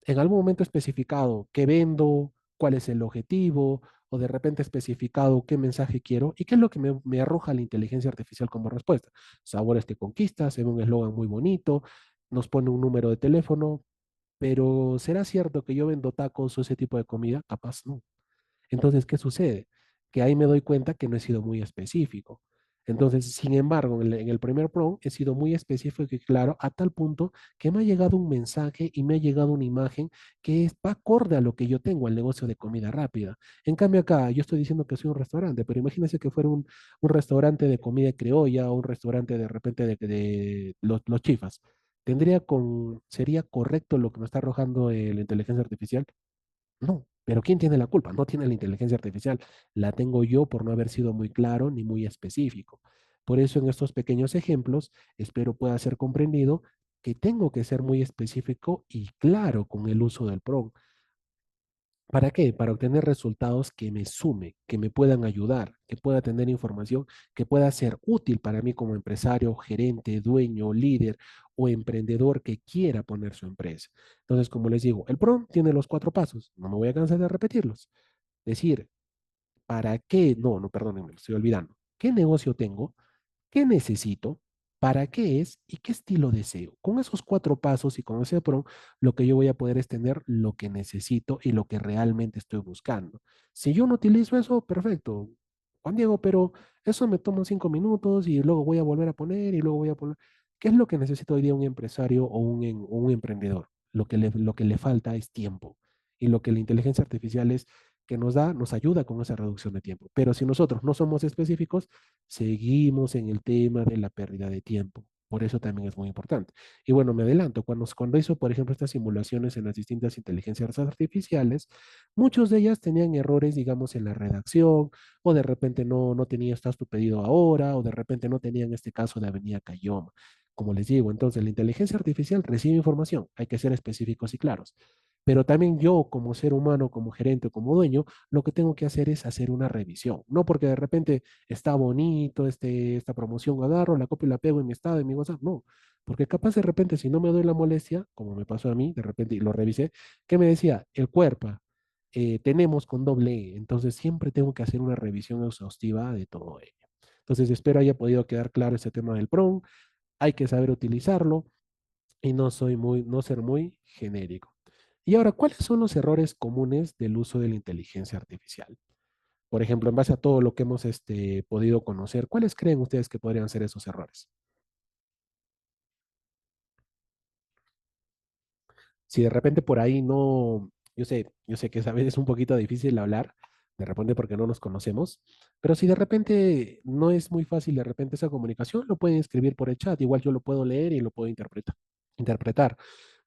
En algún momento especificado qué vendo, cuál es el objetivo, o de repente especificado qué mensaje quiero y qué es lo que me arroja la inteligencia artificial como respuesta. Sabores que conquistas, en un eslogan muy bonito, nos pone un número de teléfono, pero ¿será cierto que yo vendo tacos o ese tipo de comida? Capaz no. Entonces, ¿qué sucede? Que ahí me doy cuenta que no he sido muy específico. Entonces, sin embargo, en el primer prompt he sido muy específico y claro a tal punto que me ha llegado un mensaje y me ha llegado una imagen que va acorde a lo que yo tengo, el negocio de comida rápida. En cambio acá yo estoy diciendo que soy un restaurante, pero imagínense que fuera un restaurante de comida criolla o un restaurante de repente de los chifas. ¿Sería correcto lo que me está arrojando la inteligencia artificial? No, pero ¿quién tiene la culpa? No tiene la inteligencia artificial. La tengo yo por no haber sido muy claro ni muy específico. Por eso en estos pequeños ejemplos espero pueda ser comprendido que tengo que ser muy específico y claro con el uso del prompt. ¿Para qué? Para obtener resultados que me sume, que me puedan ayudar, que pueda tener información que pueda ser útil para mí como empresario, gerente, dueño, líder o emprendedor que quiera poner su empresa. Entonces, como les digo, el PROM tiene los cuatro pasos. No me voy a cansar de repetirlos. Decir, ¿para qué? No, no, perdónenme, lo estoy olvidando. ¿Qué negocio tengo? ¿Qué necesito? ¿Para qué es? ¿Y qué estilo deseo? Con esos cuatro pasos y con ese PROM, lo que yo voy a poder es tener lo que necesito y lo que realmente estoy buscando. Si yo no utilizo eso, perfecto. Juan Diego, pero eso me toma 5 minutos y luego voy a volver a poner y luego voy a poner. ¿Qué es lo que necesita hoy día un empresario o un emprendedor? Lo que le falta es tiempo. Y lo que la inteligencia artificial es que nos ayuda con esa reducción de tiempo. Pero si nosotros no somos específicos, seguimos en el tema de la pérdida de tiempo. Por eso también es muy importante. Y bueno, me adelanto, cuando hizo, por ejemplo, estas simulaciones en las distintas inteligencias artificiales, muchos de ellas tenían errores, digamos, en la redacción, o de repente no tenía estás tu pedido ahora, o de repente no tenían este caso de Avenida Cayoma. Como les digo, entonces la inteligencia artificial recibe información, hay que ser específicos y claros. Pero también yo, como ser humano, como gerente, como dueño, lo que tengo que hacer es hacer una revisión. No porque de repente está bonito esta promoción, agarro, la copio y la pego en mi estado, en mi WhatsApp. No, porque capaz de repente, si no me doy la molestia, como me pasó a mí, de repente y lo revisé, ¿qué me decía? El cuerpo, tenemos con doble E. Entonces siempre tengo que hacer una revisión exhaustiva de todo ello. Entonces espero haya podido quedar claro este tema del PROM. Hay que saber utilizarlo y no ser muy genérico. Y ahora, ¿cuáles son los errores comunes del uso de la inteligencia artificial? Por ejemplo, en base a todo lo que hemos podido conocer, ¿cuáles creen ustedes que podrían ser esos errores? Si de repente por ahí no, yo sé que a veces es un poquito difícil hablar, de repente porque no nos conocemos, pero si de repente no es muy fácil de repente esa comunicación, lo pueden escribir por el chat, igual yo lo puedo leer y lo puedo interpretar.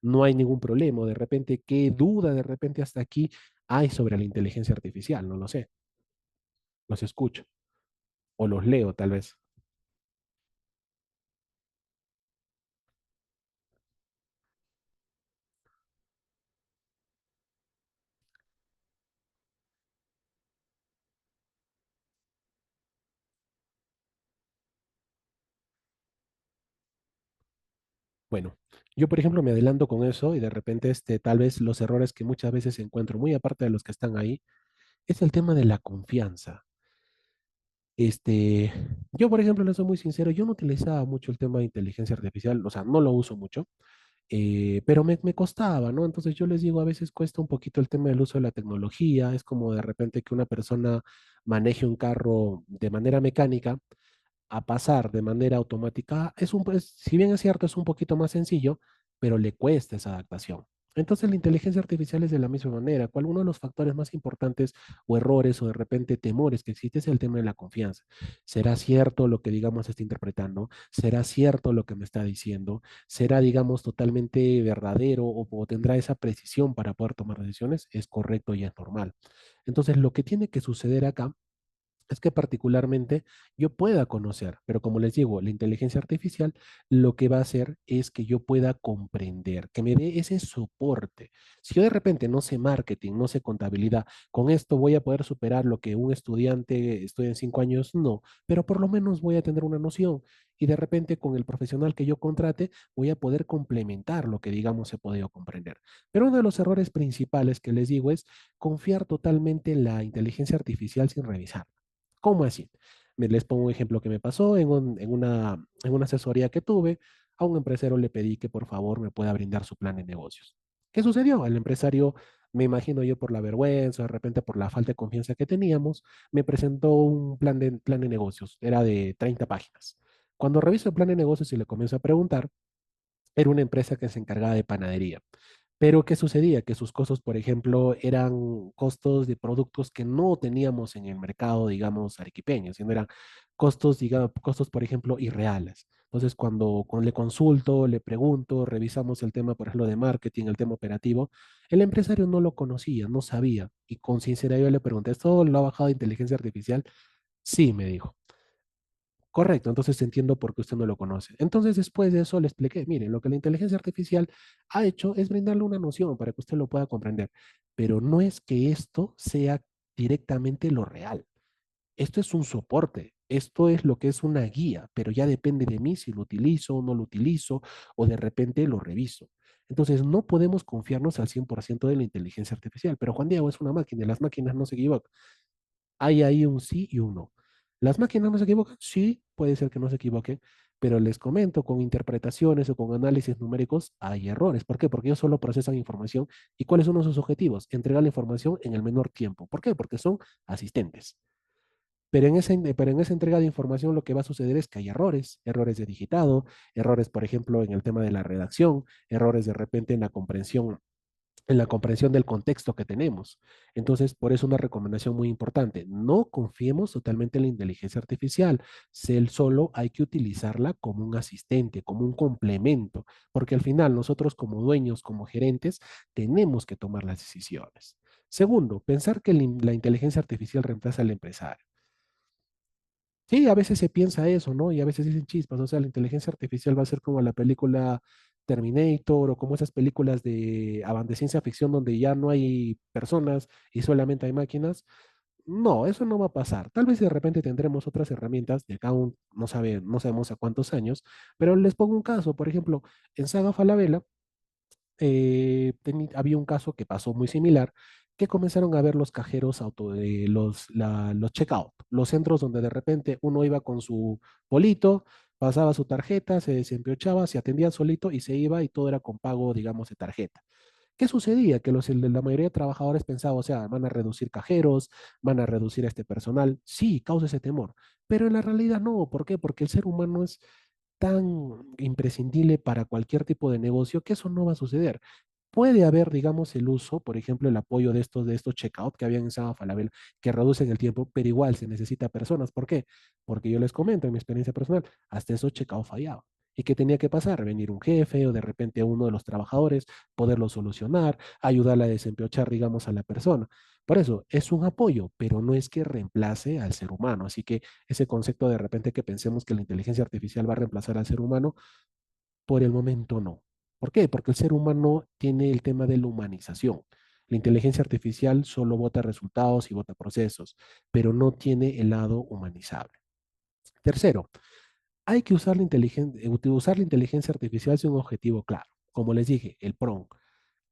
No hay ningún problema. De repente, ¿qué duda de repente hasta aquí hay sobre la inteligencia artificial? No lo sé. Los escucho o los leo tal vez. Bueno, yo por ejemplo me adelanto con eso y de repente tal vez los errores que muchas veces encuentro, muy aparte de los que están ahí, es el tema de la confianza. Este, yo por ejemplo, le soy muy sincero, yo no utilizaba mucho el tema de inteligencia artificial, o sea, no lo uso mucho, pero me costaba, ¿no? Entonces yo les digo, a veces cuesta un poquito el tema del uso de la tecnología, es como de repente que una persona maneje un carro de manera mecánica a pasar de manera automática, si bien es cierto, es un poquito más sencillo, pero le cuesta esa adaptación. Entonces la inteligencia artificial es de la misma manera. ¿Cuál uno de los factores más importantes o errores o de repente temores que existe es el tema de la confianza? ¿Será cierto lo que digamos está interpretando? ¿Será cierto lo que me está diciendo? ¿Será digamos totalmente verdadero o tendrá esa precisión para poder tomar decisiones? Es correcto y es normal. Entonces lo que tiene que suceder acá es que particularmente yo pueda conocer, pero como les digo, la inteligencia artificial lo que va a hacer es que yo pueda comprender, que me dé ese soporte. Si yo de repente no sé marketing, no sé contabilidad, con esto voy a poder superar lo que un estudiante estudia en 5 años, no, pero por lo menos voy a tener una noción y de repente con el profesional que yo contrate voy a poder complementar lo que digamos he podido comprender. Pero uno de los errores principales que les digo es confiar totalmente en la inteligencia artificial sin revisar. ¿Cómo así? Les pongo un ejemplo que me pasó en una asesoría que tuve. A un empresario le pedí que por favor me pueda brindar su plan de negocios. ¿Qué sucedió? El empresario, me imagino yo por la vergüenza, de repente por la falta de confianza que teníamos, me presentó un plan de negocios, era de 30 páginas. Cuando reviso el plan de negocios y le comienzo a preguntar, era una empresa que se encargaba de panadería. Pero ¿qué sucedía? Que sus costos, por ejemplo, eran costos de productos que no teníamos en el mercado, digamos, arequipeño, sino eran costos, digamos, costos, por ejemplo, irreales. Entonces, cuando le consulto, le pregunto, revisamos el tema, por ejemplo, de marketing, el tema operativo, el empresario no lo conocía, no sabía. Y con sinceridad yo le pregunté, ¿esto lo ha bajado de inteligencia artificial? Sí, me dijo. Correcto, entonces entiendo por qué usted no lo conoce. Entonces, después de eso, le expliqué, mire, lo que la inteligencia artificial ha hecho es brindarle una noción para que usted lo pueda comprender, pero no es que esto sea directamente lo real. Esto es un soporte, esto es lo que es una guía, pero ya depende de mí si lo utilizo o no lo utilizo o de repente lo reviso. Entonces, no podemos confiarnos al 100% de la inteligencia artificial, pero Juan Diego es una máquina y las máquinas no se equivocan. Hay ahí un sí y un no. ¿Las máquinas no se equivocan? Sí, puede ser que no se equivoquen, pero les comento, con interpretaciones o con análisis numéricos hay errores. ¿Por qué? Porque ellos solo procesan información. ¿Y cuáles son sus objetivos? Entregar la información en el menor tiempo. ¿Por qué? Porque son asistentes. Pero en esa entrega de información lo que va a suceder es que hay errores, errores de digitado, errores, por ejemplo, en el tema de la redacción, errores de repente en la comprensión del contexto que tenemos. Entonces, por eso una recomendación muy importante, no confiemos totalmente en la inteligencia artificial. Cel solo hay que utilizarla como un asistente, como un complemento, porque al final nosotros como dueños, como gerentes, tenemos que tomar las decisiones. Segundo, pensar que la inteligencia artificial reemplaza al empresario. Sí, a veces se piensa eso, ¿no? Y a veces dicen chispas, o sea, la inteligencia artificial va a ser como la película Terminator o como esas películas de ciencia ficción donde ya no hay personas y solamente hay máquinas. No, eso no va a pasar. Tal vez de repente tendremos otras herramientas de acá un, no sabemos a cuántos años, pero les pongo un caso, por ejemplo, en Saga Falabella había un caso que pasó muy similar, que comenzaron a ver los cajeros auto, los checkout, los centros donde de repente uno iba con su bolito, pasaba su tarjeta, se desempiochaba, se atendía solito y se iba y todo era con pago, digamos, de tarjeta. ¿Qué sucedía? Que la mayoría de trabajadores pensaban, o sea, van a reducir cajeros, van a reducir a este personal. Sí, causa ese temor, pero en la realidad no. ¿Por qué? Porque el ser humano es tan imprescindible para cualquier tipo de negocio que eso no va a suceder. Puede haber, digamos, el uso, por ejemplo, el apoyo de estos checkout que habían en Saba Falabella, que reducen el tiempo, pero igual se necesita personas. ¿Por qué? Porque yo les comento en mi experiencia personal, hasta esos checkout fallaban. ¿Y qué tenía que pasar? Venir un jefe o de repente uno de los trabajadores, poderlo solucionar, ayudarle a desempiochar, digamos, a la persona. Por eso, es un apoyo, pero no es que reemplace al ser humano. Así que ese concepto de repente que pensemos que la inteligencia artificial va a reemplazar al ser humano, por el momento no. ¿Por qué? Porque el ser humano tiene el tema de la humanización. La inteligencia artificial solo bota resultados y bota procesos, pero no tiene el lado humanizable. Tercero, hay que usar la inteligencia artificial sin un objetivo claro. Como les dije, el PROM,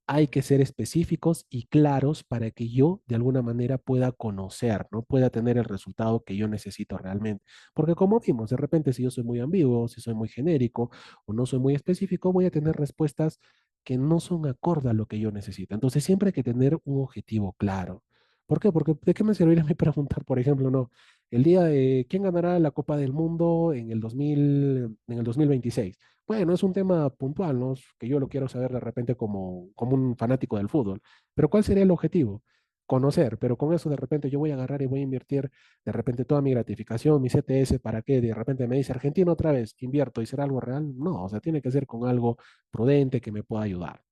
hay que ser específicos y claros para que yo de alguna manera pueda conocer, ¿no? Pueda tener el resultado que yo necesito realmente. Porque como vimos, de repente si yo soy muy ambiguo, si soy muy genérico o no soy muy específico, voy a tener respuestas que no son acorde a lo que yo necesito. Entonces siempre hay que tener un objetivo claro. ¿Por qué? Porque ¿de qué me serviría a mí preguntar, por ejemplo, no, el día de quién ganará la Copa del Mundo en el 2026? Bueno, es un tema puntual, ¿no? Que yo lo quiero saber de repente como un fanático del fútbol. Pero ¿cuál sería el objetivo? Conocer, pero con eso de repente yo voy a agarrar y voy a invertir de repente toda mi gratificación, mi CTS, ¿para qué? De repente me dice Argentina otra vez, invierto y será algo real. No, o sea, tiene que ser con algo prudente que me pueda ayudar.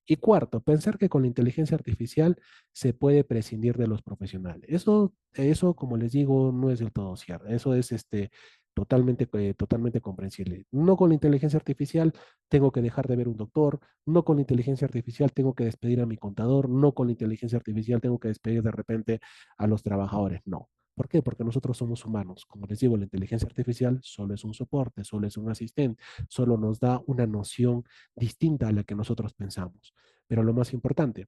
Y cuarto, pensar que con la inteligencia artificial se puede prescindir de los profesionales. Eso, como les digo, no es del todo cierto. Eso es totalmente comprensible. No con la inteligencia artificial tengo que dejar de ver un doctor, no con la inteligencia artificial tengo que despedir a mi contador, no con la inteligencia artificial tengo que despedir de repente a los trabajadores. No. ¿Por qué? Porque nosotros somos humanos. Como les digo, la inteligencia artificial solo es un soporte, solo es un asistente, solo nos da una noción distinta a la que nosotros pensamos. Pero lo más importante,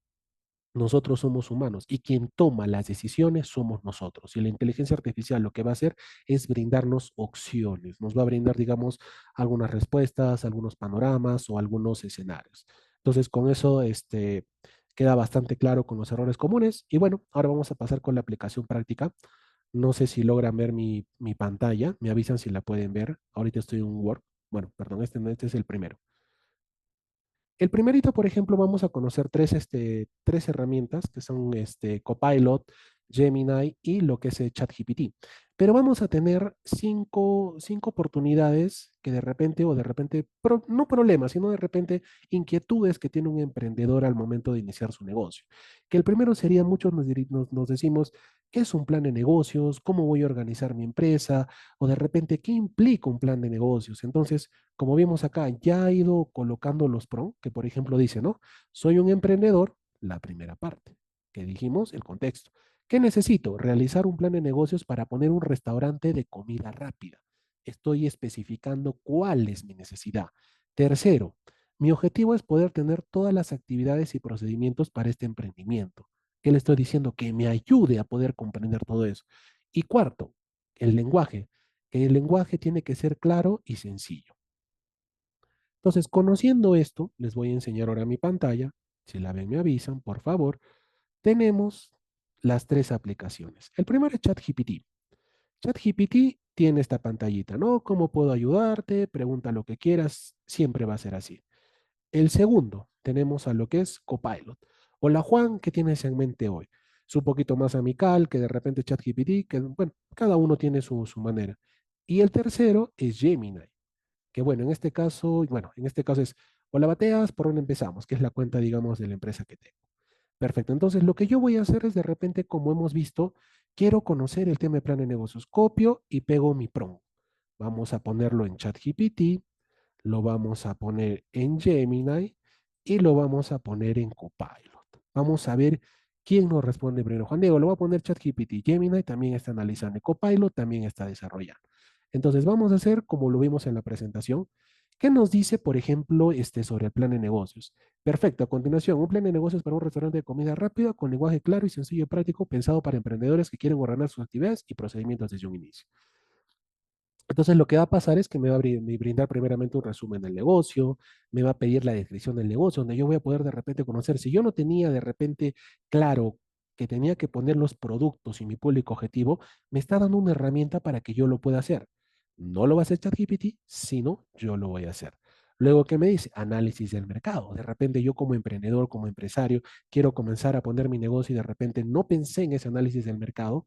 nosotros somos humanos y quien toma las decisiones somos nosotros. Y la inteligencia artificial lo que va a hacer es brindarnos opciones, nos va a brindar, digamos, algunas respuestas, algunos panoramas o algunos escenarios. Entonces, con eso, queda bastante claro con los errores comunes. Y bueno, ahora vamos a pasar con la aplicación práctica. No sé si logran ver mi pantalla, me avisan si la pueden ver. Ahorita estoy en un Word. Bueno, perdón, este, no, este es el primero. El primerito, por ejemplo, vamos a conocer tres herramientas que son Copilot, Gemini y lo que es ChatGPT. Pero vamos a tener cinco oportunidades que de repente, o de repente, no problemas, sino de repente inquietudes que tiene un emprendedor al momento de iniciar su negocio. Que el primero sería, muchos nos decimos, ¿qué es un plan de negocios? ¿Cómo voy a organizar mi empresa? O de repente, ¿qué implica un plan de negocios? Entonces, como vimos acá, ya ha ido colocando los PRO, que por ejemplo dice, ¿no? Soy un emprendedor, la primera parte, que dijimos, el contexto. ¿Qué necesito? Realizar un plan de negocios para poner un restaurante de comida rápida. Estoy especificando cuál es mi necesidad. Tercero, mi objetivo es poder tener todas las actividades y procedimientos para este emprendimiento. ¿Qué le estoy diciendo? Que me ayude a poder comprender todo eso. Y cuarto, el lenguaje, que el lenguaje tiene que ser claro y sencillo. Entonces, conociendo esto, les voy a enseñar ahora mi pantalla. Si la ven, me avisan, por favor. Tenemos las tres aplicaciones. El primero es ChatGPT. ChatGPT tiene esta pantallita, ¿no? ¿Cómo puedo ayudarte? Pregunta lo que quieras, siempre va a ser así. El segundo, tenemos a lo que es Copilot. Hola Juan, ¿qué tienes en mente hoy? Es un poquito más amical que de repente ChatGPT, que bueno, cada uno tiene su manera. Y el tercero es Gemini, que bueno, en este caso es, hola Bateas, ¿por dónde empezamos? Que es la cuenta, digamos, de la empresa que tengo. Perfecto, entonces lo que yo voy a hacer es de repente, como hemos visto, quiero conocer el tema de plan de negocios. Copio y pego mi prompt. Vamos a ponerlo en ChatGPT, lo vamos a poner en Gemini y lo vamos a poner en Copilot. Vamos a ver quién nos responde primero. Juan Diego, lo va a poner ChatGPT. Gemini también está analizando y Copilot también está desarrollando. Entonces vamos a hacer como lo vimos en la presentación. ¿Qué nos dice, por ejemplo, sobre el plan de negocios? Perfecto, a continuación, un plan de negocios para un restaurante de comida rápida con lenguaje claro y sencillo y práctico pensado para emprendedores que quieren ordenar sus actividades y procedimientos desde un inicio. Entonces, lo que va a pasar es que me va a brindar primeramente un resumen del negocio, me va a pedir la descripción del negocio, donde yo voy a poder de repente conocer. Si yo no tenía de repente claro que tenía que poner los productos y mi público objetivo, me está dando una herramienta para que yo lo pueda hacer. No lo va a hacer ChatGPT, sino yo lo voy a hacer. Luego, ¿qué me dice? Análisis del mercado. De repente yo como emprendedor, como empresario, quiero comenzar a poner mi negocio y de repente no pensé en ese análisis del mercado.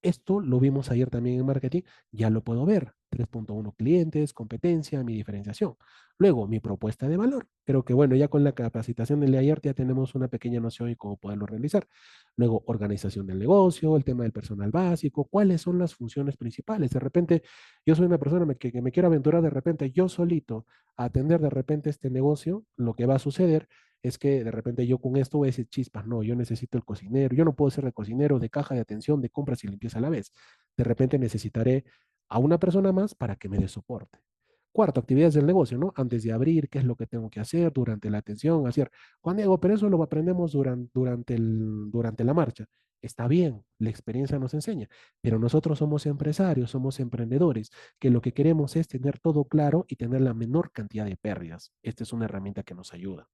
Esto lo vimos ayer también en marketing, ya lo puedo ver. 3.1 clientes, competencia, mi diferenciación. Luego, mi propuesta de valor. Creo que bueno, ya con la capacitación del de ayer ya tenemos una pequeña noción de cómo poderlo realizar. Luego, organización del negocio, el tema del personal básico, cuáles son las funciones principales. De repente, yo soy una persona que me quiero aventurar de repente yo solito a atender de repente este negocio. Lo que va a suceder es que de repente yo con esto voy a decir chispas, no, yo necesito el cocinero, yo no puedo ser de cocinero, de caja de atención, de compras y limpieza a la vez. De repente necesitaré a una persona más para que me dé soporte. Cuarto, actividades del negocio, ¿no? Antes de abrir, qué es lo que tengo que hacer durante la atención, hacer. Juan Diego, pero eso lo aprendemos durante la marcha. Está bien, la experiencia nos enseña, pero nosotros somos empresarios, somos emprendedores, que lo que queremos es tener todo claro y tener la menor cantidad de pérdidas. Esta es una herramienta que nos ayuda.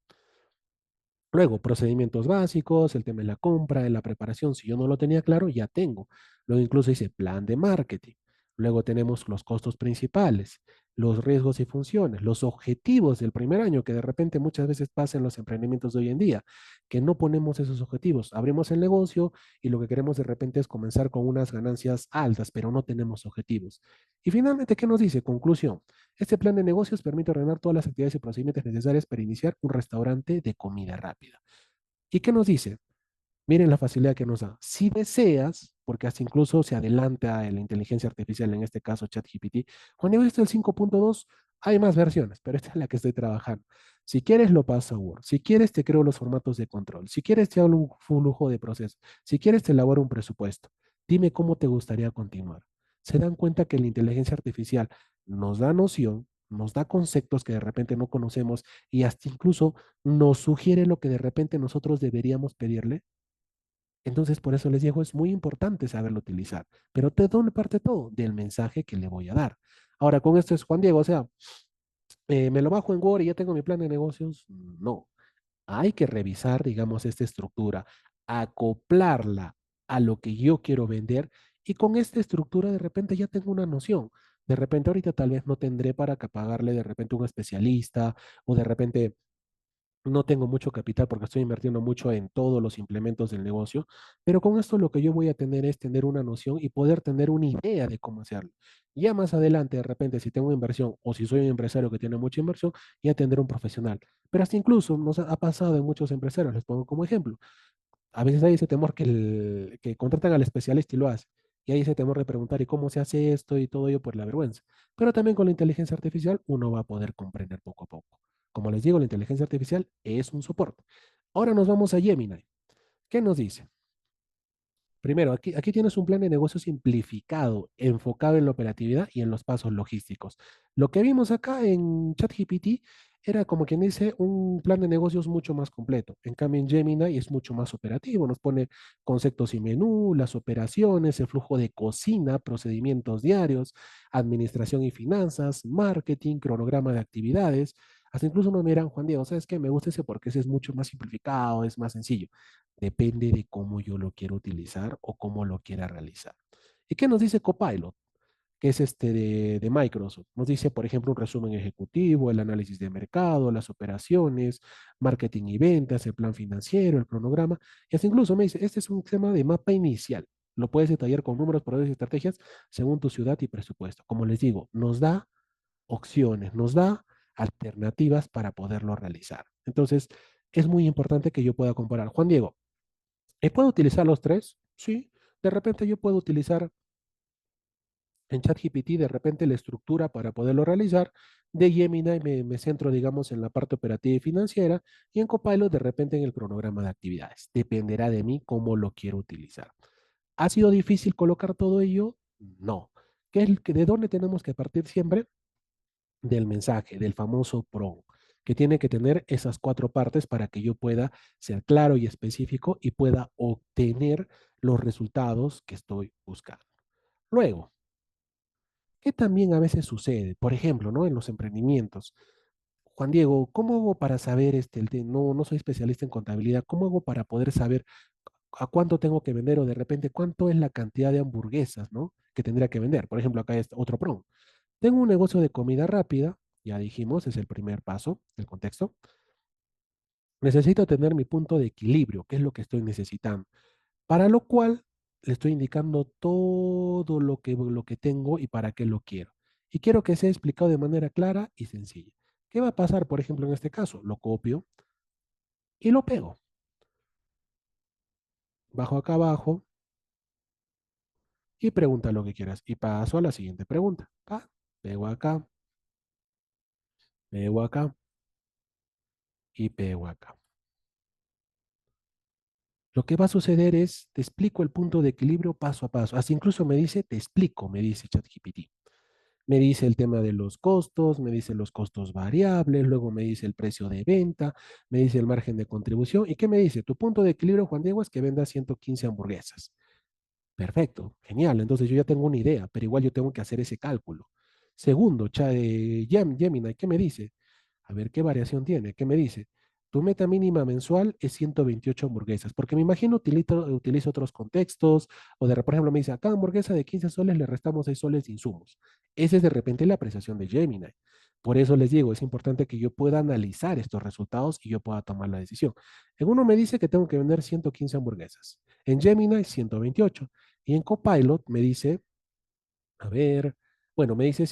Luego, procedimientos básicos, el tema de la compra, de la preparación. Si yo no lo tenía claro, ya tengo. Luego incluso dice plan de marketing. Luego tenemos los costos principales, los riesgos y funciones, los objetivos del primer año, que de repente muchas veces pasa en los emprendimientos de hoy en día, que no ponemos esos objetivos. Abrimos el negocio y lo que queremos de repente es comenzar con unas ganancias altas, pero no tenemos objetivos. Y finalmente, ¿qué nos dice? Conclusión. Este plan de negocios permite ordenar todas las actividades y procedimientos necesarios para iniciar un restaurante de comida rápida. ¿Y qué nos dice? Miren la facilidad que nos da. Si deseas, porque hasta incluso se adelanta en la inteligencia artificial, en este caso ChatGPT, cuando he visto el 5.2, hay más versiones, pero esta es la que estoy trabajando. Si quieres, lo paso a Word. Si quieres, te creo los formatos de control. Si quieres, te hablo un flujo de proceso. Si quieres, te elaboro un presupuesto. Dime cómo te gustaría continuar. Se dan cuenta que la inteligencia artificial nos da noción, nos da conceptos que de repente no conocemos y hasta incluso nos sugiere lo que de repente nosotros deberíamos pedirle. Entonces, por eso les digo, es muy importante saberlo utilizar. Pero ¿de dónde parte todo? Del mensaje que le voy a dar. Ahora, con esto es Juan Diego, o sea, ¿me lo bajo en Word y ya tengo mi plan de negocios? No. hay que revisar, digamos, esta estructura, acoplarla a lo que yo quiero vender y con esta estructura de repente ya tengo una noción. De repente ahorita tal vez no tendré para que pagarle de repente un especialista o de repente no tengo mucho capital porque estoy invirtiendo mucho en todos los implementos del negocio, pero con esto lo que yo voy a tener es tener una noción y poder tener una idea de cómo hacerlo. Ya más adelante, de repente, si tengo inversión o si soy un empresario que tiene mucha inversión, ya tendré un profesional. Pero hasta incluso nos ha pasado en muchos empresarios, les pongo como ejemplo. A veces hay ese temor que contratan al especialista y lo hace. Y hay ese temor de preguntar, ¿y cómo se hace esto? Y todo ello por la vergüenza. Pero también con la inteligencia artificial uno va a poder comprender poco a poco. Como les digo, la inteligencia artificial es un soporte. Ahora nos vamos a Gemini. ¿Qué nos dice? Primero, aquí tienes un plan de negocio simplificado, enfocado en la operatividad y en los pasos logísticos. Lo que vimos acá en ChatGPT era como quien dice un plan de negocios mucho más completo. En cambio, en Gemini es mucho más operativo. Nos pone conceptos y menú, las operaciones, el flujo de cocina, procedimientos diarios, administración y finanzas, marketing, cronograma de actividades. Hasta incluso nos miran, Juan Diego, ¿sabes qué? Me gusta ese porque ese es mucho más simplificado, es más sencillo. Depende de cómo yo lo quiero utilizar o cómo lo quiera realizar. ¿Y qué nos dice Copilot? Que es este de Microsoft. Nos dice, por ejemplo, un resumen ejecutivo, el análisis de mercado, las operaciones, marketing y ventas, el plan financiero, el cronograma. Y hasta incluso me dice, este es un tema de mapa inicial. Lo puedes detallar con números, proveedores y estrategias según tu ciudad y presupuesto. Como les digo, nos da opciones, nos da alternativas para poderlo realizar. Entonces, es muy importante que yo pueda comparar. Juan Diego, ¿puedo utilizar los tres? Sí. De repente yo puedo utilizar en ChatGPT de repente la estructura para poderlo realizar. De Gemini me centro, digamos, en la parte operativa y financiera y en Copilot de repente en el cronograma de actividades. Dependerá de mí cómo lo quiero utilizar. ¿Ha sido difícil colocar todo ello? No. ¿De dónde tenemos que partir siempre? Del mensaje, del famoso PROM, que tiene que tener esas cuatro partes para que yo pueda ser claro y específico y pueda obtener los resultados que estoy buscando. Luego, ¿qué también a veces sucede? Por ejemplo, ¿no? En los emprendimientos. Juan Diego, ¿cómo hago para saber no soy especialista en contabilidad, ¿cómo hago para poder saber a cuánto tengo que vender o de repente cuánto es la cantidad de hamburguesas, ¿no? Que tendría que vender. Por ejemplo, acá es otro PROM. Tengo un negocio de comida rápida, ya dijimos, es el primer paso, el contexto. Necesito tener mi punto de equilibrio, que es lo que estoy necesitando, para lo cual le estoy indicando todo lo que tengo y para qué lo quiero. Y quiero que sea explicado de manera clara y sencilla. ¿Qué va a pasar, por ejemplo, en este caso? Lo copio y lo pego. Bajo acá abajo y pregunta lo que quieras. Y paso a la siguiente pregunta. Pego acá y pego acá. Lo que va a suceder es, te explico el punto de equilibrio paso a paso. Hasta incluso me dice, te explico, me dice ChatGPT. Me dice el tema de los costos, me dice los costos variables, luego me dice el precio de venta, me dice el margen de contribución. ¿Y qué me dice? Tu punto de equilibrio, Juan Diego, es que venda 115 hamburguesas. Perfecto, genial. Entonces yo ya tengo una idea, pero igual yo tengo que hacer ese cálculo. Segundo, Gemini, ¿qué me dice? A ver qué variación tiene. ¿Qué me dice? Tu meta mínima mensual es 128 hamburguesas, porque me imagino utilizo otros contextos, o por ejemplo me dice, a cada hamburguesa de 15 soles le restamos 6 soles de insumos. Esa es de repente la apreciación de Gemini. Por eso les digo, es importante que yo pueda analizar estos resultados y yo pueda tomar la decisión. En uno me dice que tengo que vender 115 hamburguesas, en Gemini 128 y en Copilot me dice, a ver, bueno, me dice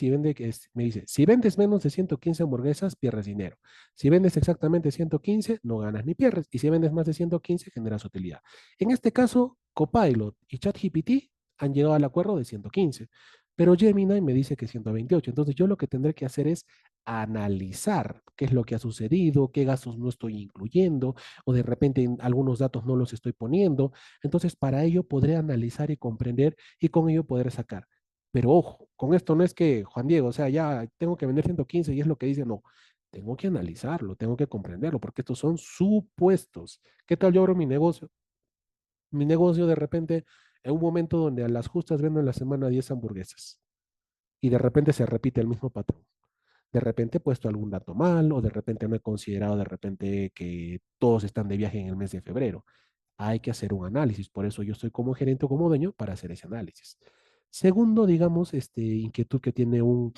me dice, si vendes menos de 115 hamburguesas, pierdes dinero. Si vendes exactamente 115, no ganas ni pierdes. Y si vendes más de 115, generas utilidad. En este caso, Copilot y ChatGPT han llegado al acuerdo de 115, pero Gemini me dice que 128. Entonces yo lo que tendré que hacer es analizar qué es lo que ha sucedido, qué gastos no estoy incluyendo, o de repente algunos datos no los estoy poniendo. Entonces para ello podré analizar y comprender y con ello poder sacar. Pero ojo, con esto no es que, Juan Diego, o sea, ya tengo que vender 115 y es lo que dice, no, tengo que analizarlo, tengo que comprenderlo, porque estos son supuestos. ¿Qué tal yo abro mi negocio? Mi negocio de repente, en un momento donde a las justas vendo en la semana 10 hamburguesas y de repente se repite el mismo patrón. De repente he puesto algún dato mal o de repente no he considerado de repente que todos están de viaje en el mes de febrero. Hay que hacer un análisis, por eso yo estoy como gerente o como dueño para hacer ese análisis. Segundo, digamos, inquietud que tiene un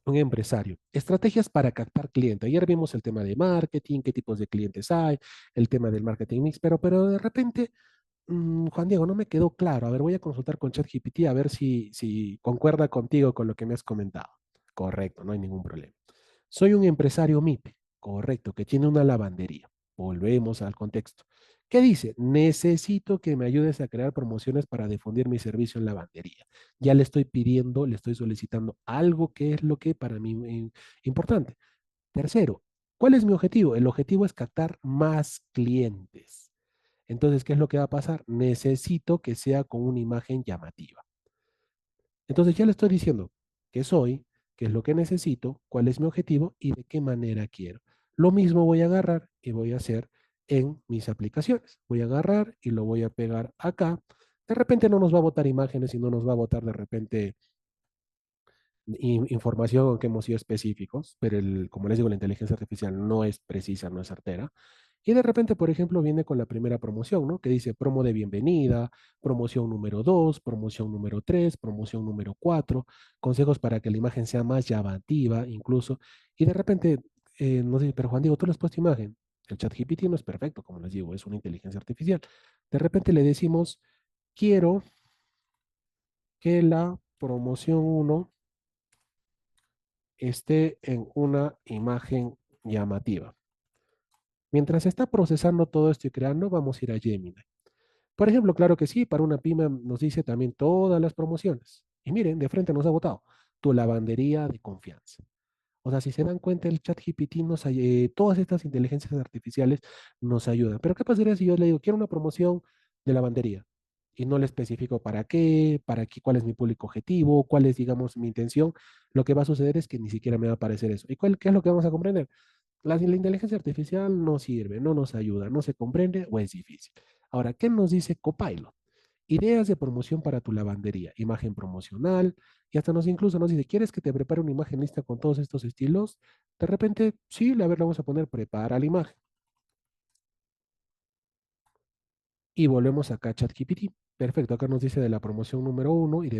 empresario. Estrategias para captar clientes. Ayer vimos el tema de marketing, qué tipos de clientes hay, el tema del marketing mix, pero de repente, Juan Diego, no me quedó claro. A ver, voy a consultar con ChatGPT a ver si concuerda contigo con lo que me has comentado. Correcto, no hay ningún problema. Soy un empresario MIPE, correcto, que tiene una lavandería. Volvemos al contexto. ¿Qué dice? Necesito que me ayudes a crear promociones para difundir mi servicio en lavandería. Ya le estoy pidiendo, le estoy solicitando algo que es lo que para mí importante. Tercero, ¿cuál es mi objetivo? El objetivo es captar más clientes. Entonces, ¿qué es lo que va a pasar? Necesito que sea con una imagen llamativa. Entonces ya le estoy diciendo qué soy, qué es lo que necesito, cuál es mi objetivo y de qué manera quiero. Lo mismo voy a agarrar y voy a hacer en mis aplicaciones. Voy a agarrar y lo voy a pegar acá. De repente no nos va a botar imágenes y no nos va a botar de repente información, aunque hemos sido específicos, pero como les digo, la inteligencia artificial no es precisa, no es certera. Y de repente, por ejemplo, viene con la primera promoción, ¿no? Que dice promo de bienvenida, promoción número 2, promoción número 3, promoción número 4, consejos para que la imagen sea más llamativa, incluso. Y de repente nos dice, pero Juan Diego, tú le has puesto imagen. El chat GPT no es perfecto, como les digo, es una inteligencia artificial. De repente le decimos, quiero que la promoción uno esté en una imagen llamativa. Mientras está procesando todo esto y creando, vamos a ir a Gemini. Por ejemplo, claro que sí, para una pyme nos dice también todas las promociones. Y miren, de frente nos ha votado tu lavandería de confianza. O sea, si se dan cuenta, el chat GPT todas estas inteligencias artificiales nos ayudan. Pero ¿qué pasaría si yo le digo, quiero una promoción de lavandería? Y no le especifico para qué, cuál es mi público objetivo, cuál es, digamos, mi intención. Lo que va a suceder es que ni siquiera me va a aparecer eso. ¿Y qué es lo que vamos a comprender? La inteligencia artificial no sirve, no nos ayuda, no se comprende o es difícil. Ahora, ¿qué nos dice Copilot? Ideas de promoción para tu lavandería, imagen promocional, y hasta incluso nos dice, ¿quieres que te prepare una imagen lista con todos estos estilos? De repente, sí, a ver, le vamos a poner prepara la imagen. Y volvemos acá a ChatGPT. Perfecto, acá nos dice de la promoción número uno y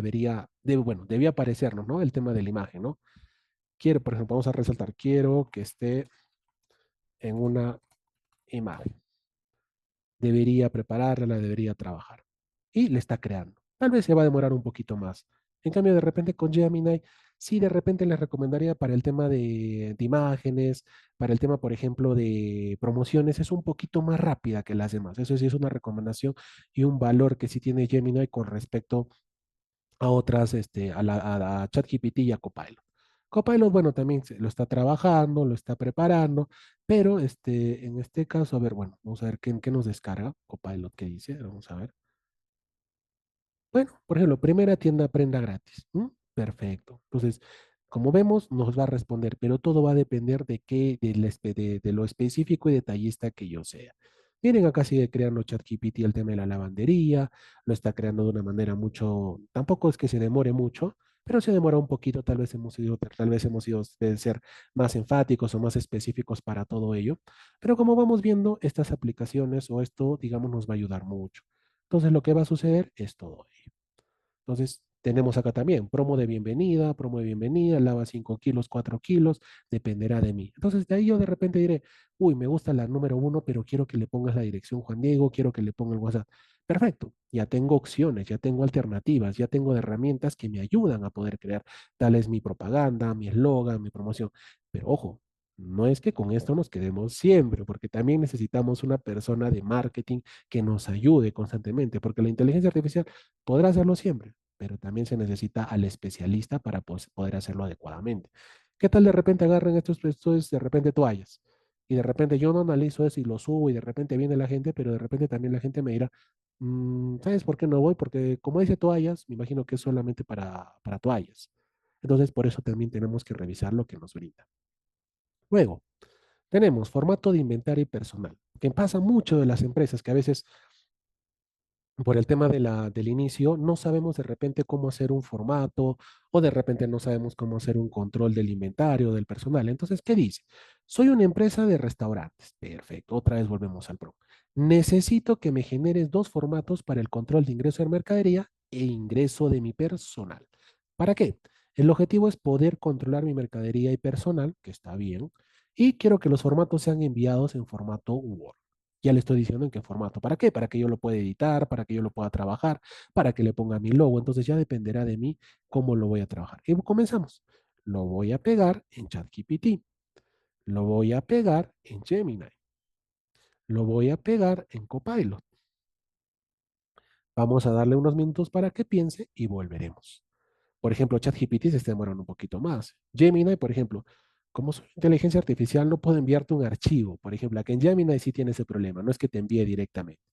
bueno, debía aparecernos, ¿no? El tema de la imagen, ¿no? Quiero, por ejemplo, vamos a resaltar, quiero que esté en una imagen. Debería prepararla, la debería trabajar. Y le está creando. Tal vez se va a demorar un poquito más. En cambio, de repente con Gemini, sí, de repente les recomendaría para el tema de imágenes, para el tema, por ejemplo, de promociones, es un poquito más rápida que las demás. Eso sí es una recomendación y un valor que sí tiene Gemini con respecto a otras, a ChatGPT y a Copilot. Copilot, bueno, también lo está trabajando, lo está preparando, pero en este caso, a ver, bueno, vamos a ver qué nos descarga Copilot, qué dice, vamos a ver. Bueno, por ejemplo, primera tienda prenda gratis. Perfecto. Entonces, como vemos, nos va a responder, pero todo va a depender de lo específico y detallista que yo sea. Miren, acá sigue creando ChatGPT el tema de la lavandería, lo está creando de una manera mucho, tampoco es que se demore mucho, pero se demora un poquito, tal vez hemos ido de ser más enfáticos o más específicos para todo ello. Pero como vamos viendo, estas aplicaciones o esto, digamos, nos va a ayudar mucho. Entonces, lo que va a suceder es todo ello. Entonces, tenemos acá también promo de bienvenida, lava 5 kilos, 4 kilos, dependerá de mí. Entonces, de ahí yo de repente diré, uy, me gusta la número uno, pero quiero que le pongas la dirección Juan Diego, quiero que le ponga el WhatsApp. Perfecto, ya tengo opciones, ya tengo alternativas, ya tengo herramientas que me ayudan a poder crear. Tal es mi propaganda, mi eslogan, mi promoción. Pero ojo, no es que con esto nos quedemos siempre, porque también necesitamos una persona de marketing que nos ayude constantemente, porque la inteligencia artificial podrá hacerlo siempre, pero también se necesita al especialista para poder hacerlo adecuadamente. ¿Qué tal de repente agarran estos de repente toallas? Y de repente yo no analizo eso y lo subo y de repente viene la gente, pero de repente también la gente me dirá, ¿sabes por qué no voy? Porque como dice toallas, me imagino que es solamente para toallas. Entonces, por eso también tenemos que revisar lo que nos brinda. Luego, tenemos formato de inventario y personal, que pasa mucho de las empresas, que a veces por el tema del inicio, no sabemos de repente cómo hacer un formato o de repente no sabemos cómo hacer un control del inventario, del personal. Entonces, ¿qué dice? Soy una empresa de restaurantes. Perfecto, otra vez volvemos al PRO. Necesito que me generes dos formatos para el control de ingreso de mercadería e ingreso de mi personal. ¿Para qué? El objetivo es poder controlar mi mercadería y personal, que está bien, y quiero que los formatos sean enviados en formato Word. Ya le estoy diciendo en qué formato. ¿Para qué? Para que yo lo pueda editar, para que yo lo pueda trabajar, para que le ponga mi logo. Entonces ya dependerá de mí cómo lo voy a trabajar. Y comenzamos. Lo voy a pegar en ChatGPT. Lo voy a pegar en Gemini. Lo voy a pegar en Copilot. Vamos a darle unos minutos para que piense y volveremos. Por ejemplo, ChatGPT se está demorando un poquito más. Gemini, por ejemplo, como soy inteligencia artificial, no puedo enviarte un archivo. Por ejemplo, aquí en Gemini sí tiene ese problema, no es que te envíe directamente,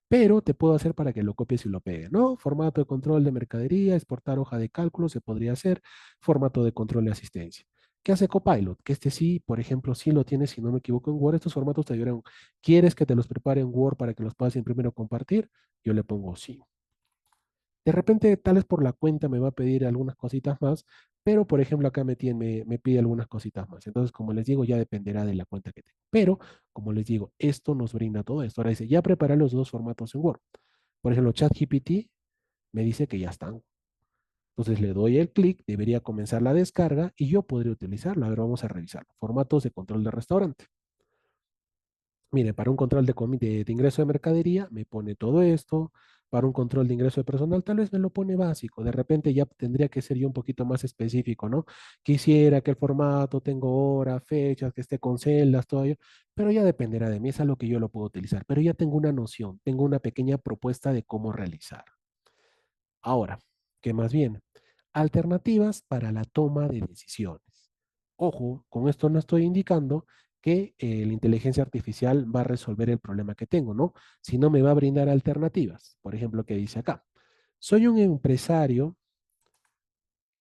pero te puedo hacer para que lo copies y lo pegues, ¿no? Formato de control de mercadería, exportar hoja de cálculo, se podría hacer, formato de control de asistencia. ¿Qué hace Copilot? Que este sí, por ejemplo, sí lo tienes, si no me equivoco, en Word. Estos formatos te ayudan. ¿Quieres que te los prepare en Word para que los puedas imprimir o compartir? Yo le pongo sí. De repente, tal vez por la cuenta me va a pedir algunas cositas más, pero por ejemplo acá me pide algunas cositas más. Entonces, como les digo, ya dependerá de la cuenta que tenga. Pero, como les digo, esto nos brinda todo esto. Ahora dice, ya preparé los dos formatos en Word. Por ejemplo, ChatGPT me dice que ya están. Entonces le doy el clic, debería comenzar la descarga y yo podría utilizarlo. A ver, vamos a revisarlo. Formatos de control de restaurante. Mire, para un control de ingreso de mercadería me pone todo esto. Para un control de ingreso de personal, tal vez me lo pone básico. De repente ya tendría que ser yo un poquito más específico, ¿no? Quisiera que el formato tenga hora, fechas, que esté con celdas, todo ello, pero ya dependerá de mí. Es algo que yo lo puedo utilizar. Pero ya tengo una noción, tengo una pequeña propuesta de cómo realizar. Ahora, ¿qué más bien? Alternativas para la toma de decisiones. Ojo, con esto no estoy indicando que la inteligencia artificial va a resolver el problema que tengo, ¿no? Sino me va a brindar alternativas. Por ejemplo, ¿qué dice acá? Soy un empresario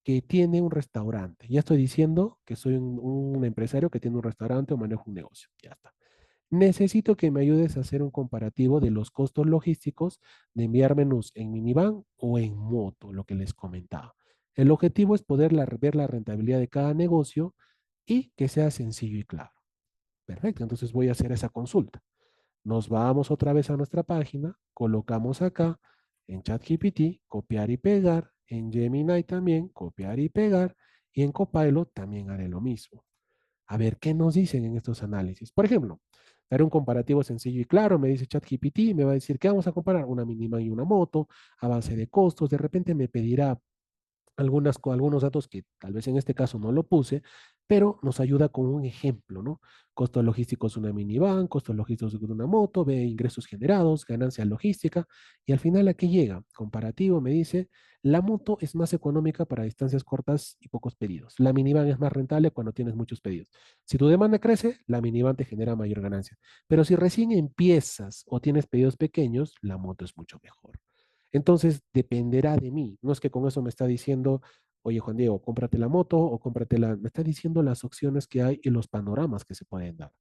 que tiene un restaurante. Ya estoy diciendo que soy un empresario que tiene un restaurante o manejo un negocio. Ya está. Necesito que me ayudes a hacer un comparativo de los costos logísticos de enviar menús en minivan o en moto, lo que les comentaba. El objetivo es poder ver la rentabilidad de cada negocio y que sea sencillo y claro. Perfecto, entonces voy a hacer esa consulta. Nos vamos otra vez a nuestra página, colocamos acá en ChatGPT, copiar y pegar, en Gemini también, copiar y pegar, y en Copilot también haré lo mismo. A ver, ¿qué nos dicen en estos análisis? Por ejemplo, daré un comparativo sencillo y claro, me dice ChatGPT, me va a decir, ¿qué vamos a comparar? Una mínima y una moto, avance de costos, de repente me pedirá algunos datos que tal vez en este caso no lo puse, pero nos ayuda con un ejemplo, ¿no? Costos logísticos de una minivan, costos logísticos de una moto, ve ingresos generados, ganancia logística, y al final aquí llega, comparativo, me dice, la moto es más económica para distancias cortas y pocos pedidos. La minivan es más rentable cuando tienes muchos pedidos. Si tu demanda crece, la minivan te genera mayor ganancia. Pero si recién empiezas o tienes pedidos pequeños, la moto es mucho mejor. Entonces, dependerá de mí. No es que con eso me está diciendo, oye, Juan Diego, cómprate la moto o cómprate la... Me está diciendo las opciones que hay y los panoramas que se pueden dar.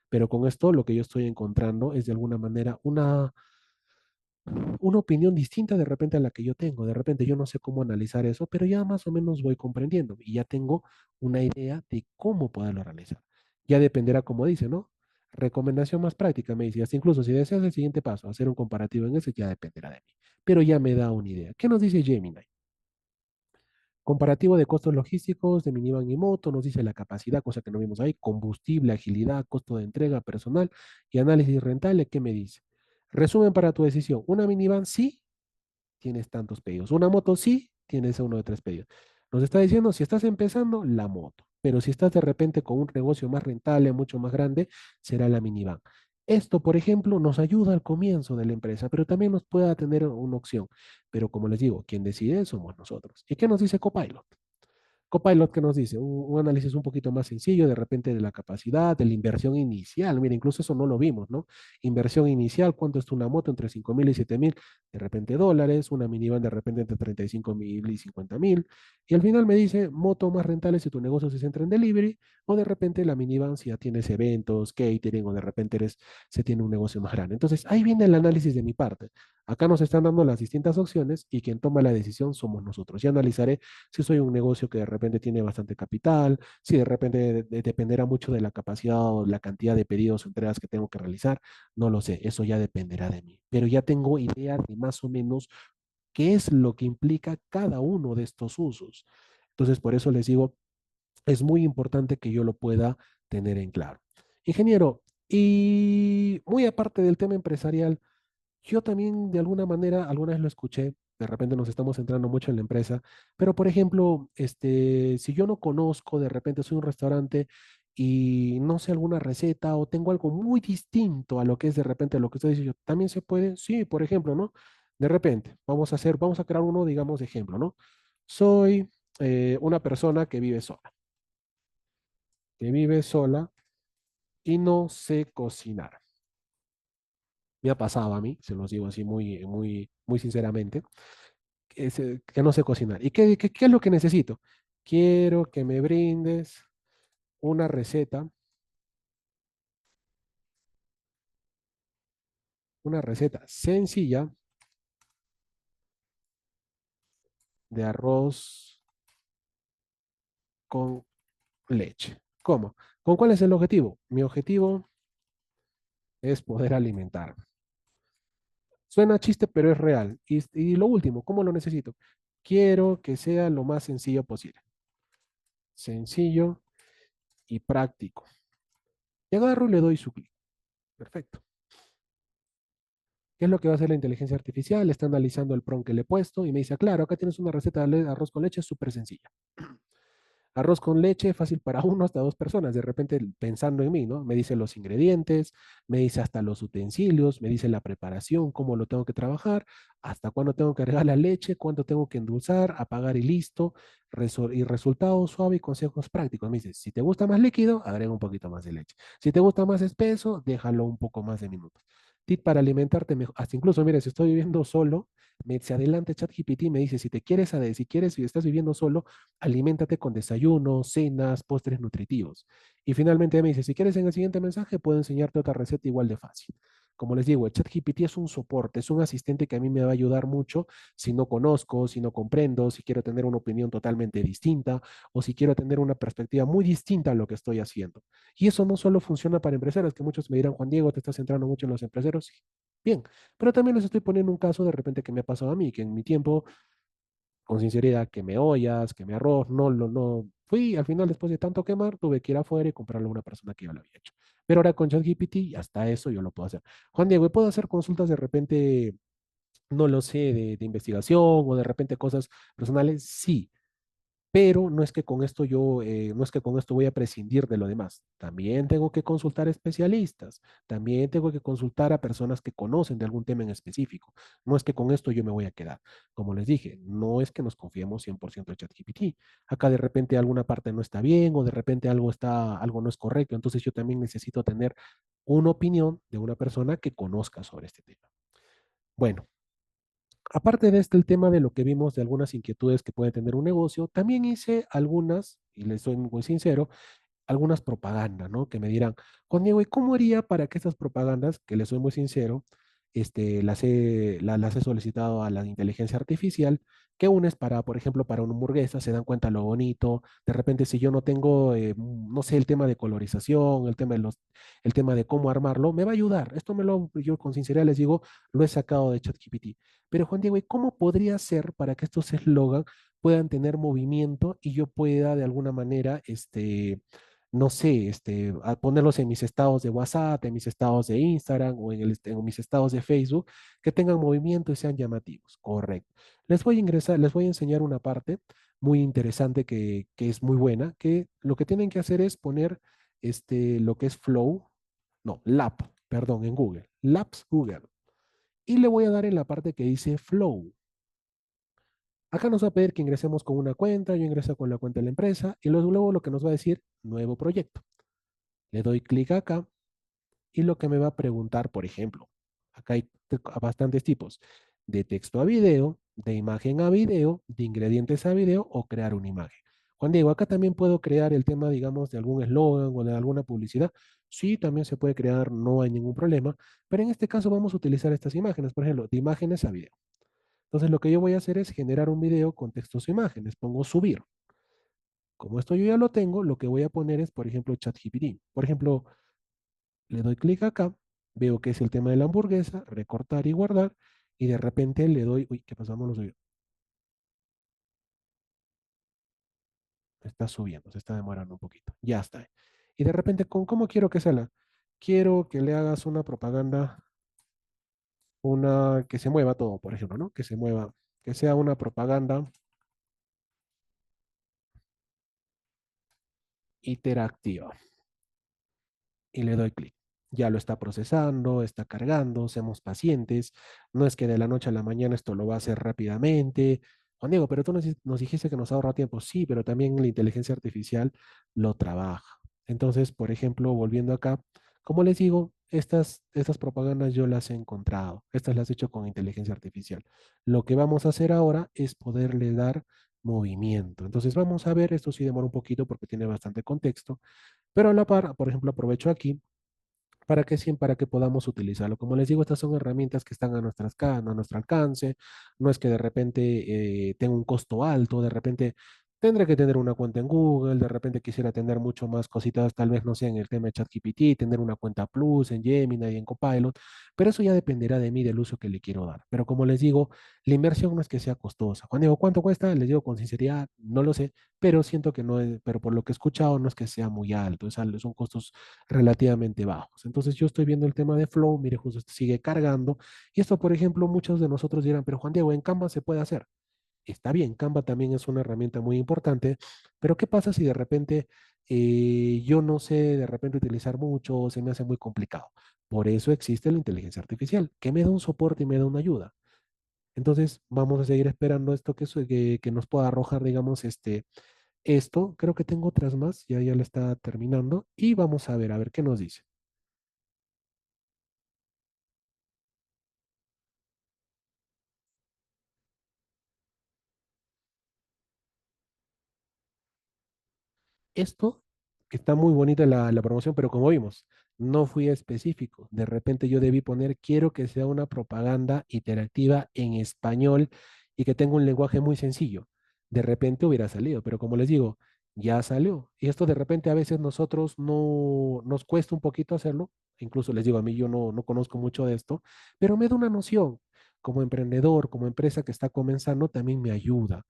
Pero con esto lo que yo estoy encontrando es de alguna manera una opinión distinta de repente a la que yo tengo. De repente yo no sé cómo analizar eso, pero ya más o menos voy comprendiendo y ya tengo una idea de cómo poderlo realizar. Ya dependerá, como dice, ¿no? Recomendación más práctica, me dice, hasta incluso si deseas el siguiente paso, hacer un comparativo en eso, ya dependerá de mí. Pero ya me da una idea. ¿Qué nos dice Gemini? Comparativo de costos logísticos de minivan y moto, nos dice la capacidad, cosa que no vimos ahí, combustible, agilidad, costo de entrega, personal y análisis rentable. ¿Qué me dice? Resumen para tu decisión. Una minivan sí, tienes tantos pedidos. Una moto sí, tienes uno de tres pedidos. Nos está diciendo, si estás empezando, la moto. Pero si estás de repente con un negocio más rentable, mucho más grande, será la minivan. Esto, por ejemplo, nos ayuda al comienzo de la empresa, pero también nos puede tener una opción. Pero como les digo, quien decide somos nosotros. ¿Y qué nos dice Copilot? Copilot, ¿qué nos dice? Un análisis un poquito más sencillo, de repente de la capacidad, de la inversión inicial. Mira, incluso eso no lo vimos, ¿no? Inversión inicial, ¿cuánto está una moto? Entre 5.000 y 7.000, de repente dólares, una minivan de repente entre 35.000 y 50.000. Y al final me dice, moto más rentable si tu negocio se centra en delivery, o de repente la minivan si ya tienes eventos, catering, o de repente se tiene un negocio más grande. Entonces, ahí viene el análisis de mi parte. Acá nos están dando las distintas opciones y quien toma la decisión somos nosotros. Ya analizaré si soy un negocio que de repente tiene bastante capital, si de repente dependerá mucho de la capacidad o la cantidad de pedidos o entregas que tengo que realizar, no lo sé, eso ya dependerá de mí. Pero ya tengo idea de más o menos qué es lo que implica cada uno de estos usos. Entonces, por eso les digo, es muy importante que yo lo pueda tener en claro. Ingeniero, y muy aparte del tema empresarial, yo también de alguna manera, alguna vez lo escuché, de repente nos estamos centrando mucho en la empresa, pero por ejemplo, si yo no conozco, de repente soy un restaurante y no sé alguna receta o tengo algo muy distinto a lo que es de repente lo que usted dice, yo, ¿también se puede? Sí, por ejemplo, ¿no? De repente, vamos a crear uno, digamos, de ejemplo, ¿no? Soy una persona que vive sola y no sé cocinar. Me ha pasado a mí, se los digo así muy, muy, muy sinceramente que no sé cocinar. ¿Y qué es lo que necesito? Quiero que me brindes una una receta sencilla de arroz con leche. ¿Cómo? ¿Con cuál es el objetivo? Mi objetivo es poder alimentarme. Suena chiste, pero es real. Y lo último, ¿cómo lo necesito? Quiero que sea lo más sencillo posible. Sencillo y práctico. Y agarro y le doy su clic. Perfecto. ¿Qué es lo que va a hacer la inteligencia artificial? Está analizando el prompt que le he puesto y me dice, claro, acá tienes una receta de arroz con leche súper sencilla. Arroz con leche, fácil para uno hasta dos personas. De repente, pensando en mí, ¿no? Me dice los ingredientes, me dice hasta los utensilios, me dice la preparación, cómo lo tengo que trabajar, hasta cuándo tengo que agregar la leche, cuánto tengo que endulzar, apagar y listo. Y resultado suave y consejos prácticos. Me dice, si te gusta más líquido, agrega un poquito más de leche. Si te gusta más espeso, déjalo un poco más de minutos. Tip para alimentarte mejor. Hasta incluso, mire, si estoy viviendo solo, se adelanta ChatGPT y me dice, si quieres, si estás viviendo solo, aliméntate con desayunos, cenas, postres nutritivos. Y finalmente me dice, si quieres en el siguiente mensaje, puedo enseñarte otra receta igual de fácil. Como les digo, el ChatGPT es un soporte, es un asistente que a mí me va a ayudar mucho si no conozco, si no comprendo, si quiero tener una opinión totalmente distinta o si quiero tener una perspectiva muy distinta a lo que estoy haciendo. Y eso no solo funciona para empresarios, que muchos me dirán, Juan Diego, te estás centrando mucho en los empresarios. Sí, bien, pero también les estoy poniendo un caso de repente que me ha pasado a mí, que en mi tiempo con sinceridad, que me ollas, que me arroz, no fui, al final después de tanto quemar, tuve que ir afuera y comprarle a una persona que ya lo había hecho. Pero ahora con ChatGPT, hasta eso yo lo puedo hacer. Juan Diego, ¿puedo hacer consultas de repente, no lo sé, de investigación o de repente cosas personales? Sí, pero no es que con esto no es que con esto voy a prescindir de lo demás. También tengo que consultar especialistas, también tengo que consultar a personas que conocen de algún tema en específico. No es que con esto yo me voy a quedar. Como les dije, no es que nos confiemos 100% en ChatGPT. Acá de repente alguna parte no está bien o de repente algo no es correcto. Entonces yo también necesito tener una opinión de una persona que conozca sobre este tema. Bueno, aparte de este, el tema de lo que vimos de algunas inquietudes que puede tener un negocio, también hice algunas, y les soy muy sincero, algunas propagandas, ¿no? Que me dirán, Juan Diego, ¿y cómo haría para que estas propagandas, que les soy muy sincero, las he solicitado a la inteligencia artificial, que unes para, por ejemplo, para una hamburguesa, se dan cuenta lo bonito, de repente si yo no tengo, no sé, el tema de colorización, el tema de cómo armarlo, me va a ayudar. Yo con sinceridad les digo, lo he sacado de ChatGPT. Pero Juan Diego, ¿y cómo podría ser para que estos eslogan puedan tener movimiento y yo pueda de alguna manera, no sé, a ponerlos en mis estados de WhatsApp, en mis estados de Instagram o en mis estados de Facebook, que tengan movimiento y sean llamativos? Correcto. Les voy a enseñar una parte muy interesante que es muy buena, que lo que tienen que hacer es poner lo que es Flow, no, Lab, perdón, en Google, Labs Google. Y le voy a dar en la parte que dice Flow. Acá nos va a pedir que ingresemos con una cuenta, yo ingreso con la cuenta de la empresa y luego lo que nos va a decir, nuevo proyecto. Le doy clic acá y lo que me va a preguntar, por ejemplo, acá hay bastantes tipos, de texto a video, de imagen a video, de ingredientes a video o crear una imagen. Juan Diego, acá también puedo crear el tema, digamos, de algún eslogan o de alguna publicidad. Sí, también se puede crear, no hay ningún problema, pero en este caso vamos a utilizar estas imágenes, por ejemplo, de imágenes a video. Entonces lo que yo voy a hacer es generar un video con textos e imágenes, pongo subir. Como esto yo ya lo tengo, lo que voy a poner es, por ejemplo, ChatGPT. Por ejemplo, le doy clic acá, veo que es el tema de la hamburguesa, recortar y guardar, y de repente le doy, uy, ¿qué pasamos? Lo subió. Está subiendo, se está demorando un poquito. Ya está. Y de repente, ¿cómo quiero que salga? Quiero que le hagas una propaganda, una que se mueva todo, por ejemplo, ¿no? Que se mueva, que sea una propaganda interactiva. Y le doy clic. Ya lo está procesando, está cargando, seamos pacientes. No es que de la noche a la mañana esto lo va a hacer rápidamente. Juan Diego, pero tú nos dijiste que nos ahorra tiempo. Sí, pero también la inteligencia artificial lo trabaja. Entonces, por ejemplo, volviendo acá, como les digo, estas propagandas yo las he encontrado. Estas las he hecho con inteligencia artificial. Lo que vamos a hacer ahora es poderle dar movimiento. Entonces, vamos a ver, esto sí demora un poquito porque tiene bastante contexto, pero a la par, por ejemplo, aprovecho aquí para que podamos utilizarlo. Como les digo, estas son herramientas que están a nuestro alcance. No es que de repente tenga un costo alto, de repente tendré que tener una cuenta en Google, de repente quisiera tener mucho más cositas, tal vez no sé, en el tema de ChatGPT, tener una cuenta Plus en Gemini y en Copilot, pero eso ya dependerá de mí, del uso que le quiero dar. Pero como les digo, la inversión no es que sea costosa. Juan Diego, ¿cuánto cuesta? Les digo con sinceridad, no lo sé, pero siento que no es, pero por lo que he escuchado, no es que sea muy alto, son costos relativamente bajos. Entonces yo estoy viendo el tema de Flow, mire, justo sigue cargando. Y esto, por ejemplo, muchos de nosotros dirán, pero Juan Diego, en Canva se puede hacer. Está bien, Canva también es una herramienta muy importante, pero ¿qué pasa si de repente yo no sé de repente utilizar mucho o se me hace muy complicado? Por eso existe la inteligencia artificial, que me da un soporte y me da una ayuda. Entonces, vamos a seguir esperando esto que nos pueda arrojar, digamos, esto. Creo que tengo otras más, ya la está terminando, y vamos a ver qué nos dice. Esto, que está muy bonita la promoción, pero como vimos, no fui específico. De repente yo debí poner, quiero que sea una propaganda interactiva en español y que tenga un lenguaje muy sencillo. De repente hubiera salido, pero como les digo, ya salió. Y esto de repente a veces nosotros no nos cuesta un poquito hacerlo. Incluso les digo, a mí yo no conozco mucho de esto, pero me da una noción. Como emprendedor, como empresa que está comenzando, también me ayuda.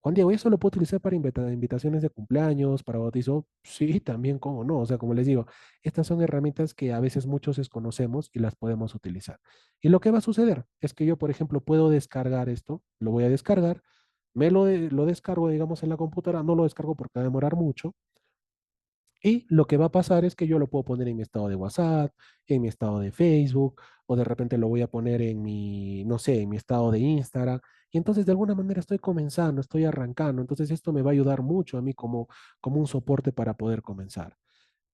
Juan Diego, ¿eso lo puedo utilizar para invitaciones de cumpleaños, para bautizo? Sí, también, ¿cómo no? O sea, como les digo, estas son herramientas que a veces muchos desconocemos y las podemos utilizar. Y lo que va a suceder es que yo, por ejemplo, puedo descargar esto, lo voy a descargar, lo descargo, digamos, en la computadora, no lo descargo porque va a demorar mucho, y lo que va a pasar es que yo lo puedo poner en mi estado de WhatsApp, en mi estado de Facebook, o de repente lo voy a poner en mi, no sé, en mi estado de Instagram. Y entonces de alguna manera estoy comenzando, estoy arrancando. Entonces esto me va a ayudar mucho a mí como un soporte para poder comenzar.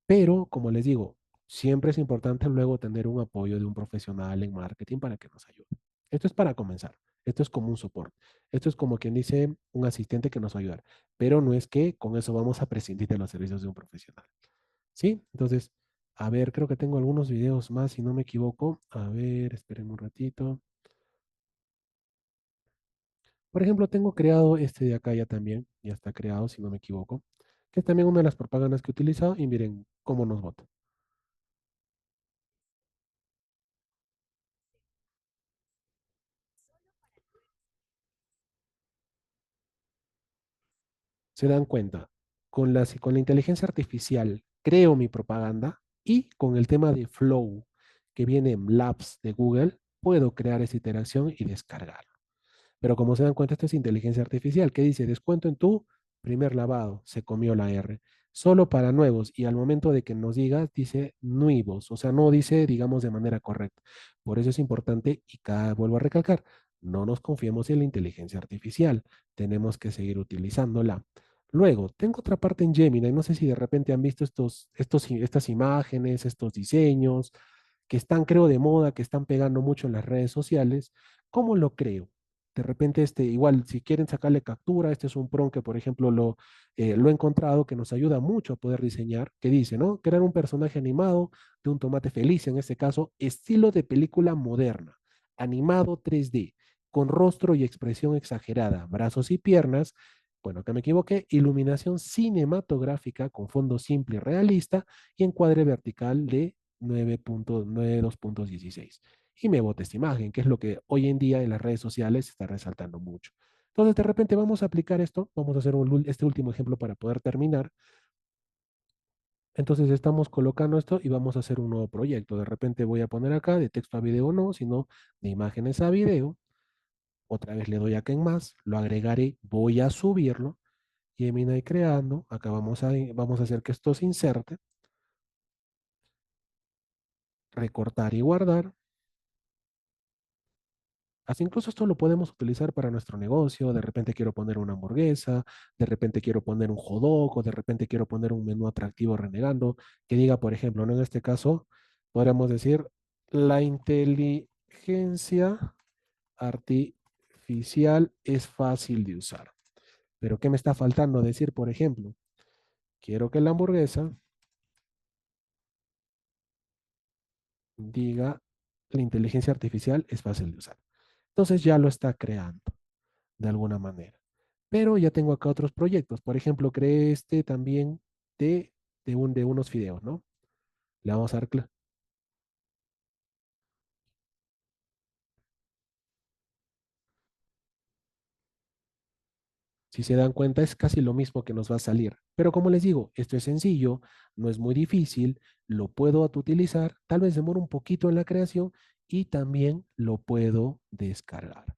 Pero, como les digo, siempre es importante luego tener un apoyo de un profesional en marketing para que nos ayude. Esto es para comenzar. Esto es como un soporte. Esto es como quien dice un asistente que nos va a ayudar. Pero no es que con eso vamos a prescindir de los servicios de un profesional. ¿Sí? Entonces, a ver, creo que tengo algunos videos más, si no me equivoco. A ver, esperen un ratito. Por ejemplo, tengo creado este de acá ya también. Ya está creado, si no me equivoco. Que es también una de las propagandas que he utilizado. Y miren cómo nos vota. Se dan cuenta, con la inteligencia artificial creo mi propaganda y con el tema de Flow que viene en Labs de Google, puedo crear esa interacción y descargarlo. Pero como se dan cuenta, esto es inteligencia artificial que dice descuento en tu primer lavado, se comió la R. Solo para nuevos y al momento de que nos diga, dice nuevos, o sea, no dice, digamos, de manera correcta. Por eso es importante y vuelvo a recalcar, No nos confiemos en la inteligencia artificial, tenemos que seguir utilizándola. Luego, tengo otra parte en Gemini, no sé si de repente han visto estas imágenes, estos diseños que están, creo, de moda, que están pegando mucho en las redes sociales. ¿Cómo lo creo? De repente, igual, si quieren sacarle captura, este es un prompt que, por ejemplo, lo he encontrado, que nos ayuda mucho a poder diseñar, que dice, ¿no? Crear un personaje animado de un tomate feliz, en este caso, estilo de película moderna, animado 3D, con rostro y expresión exagerada, brazos y piernas. Bueno, acá me equivoqué, iluminación cinematográfica con fondo simple y realista y encuadre vertical de 9.92.16. Y me bota esta imagen, que es lo que hoy en día en las redes sociales está resaltando mucho. Entonces, de repente vamos a aplicar esto, vamos a hacer este último ejemplo para poder terminar. Entonces estamos colocando esto y vamos a hacer un nuevo proyecto. De repente voy a poner acá de texto a video no, sino de imágenes a video. Otra vez le doy acá en más, lo agregaré, voy a subirlo y Gemini creando. Acá vamos a hacer que esto se inserte, recortar y guardar. Así incluso esto lo podemos utilizar para nuestro negocio. De repente quiero poner una hamburguesa, de repente quiero poner un hot dog, o de repente quiero poner un menú atractivo renegando, que diga, por ejemplo, ¿no? En este caso, podríamos decir, la inteligencia artificial es fácil de usar. Pero ¿qué me está faltando decir, por ejemplo? Quiero que la hamburguesa diga, la inteligencia artificial es fácil de usar. Entonces ya lo está creando de alguna manera. Pero ya tengo acá otros proyectos. Por ejemplo, creé este también de, de unos fideos, ¿no? Le vamos a dar, si se dan cuenta, es casi lo mismo que nos va a salir. Pero como les digo, esto es sencillo, no es muy difícil, lo puedo utilizar, tal vez demora un poquito en la creación y también lo puedo descargar.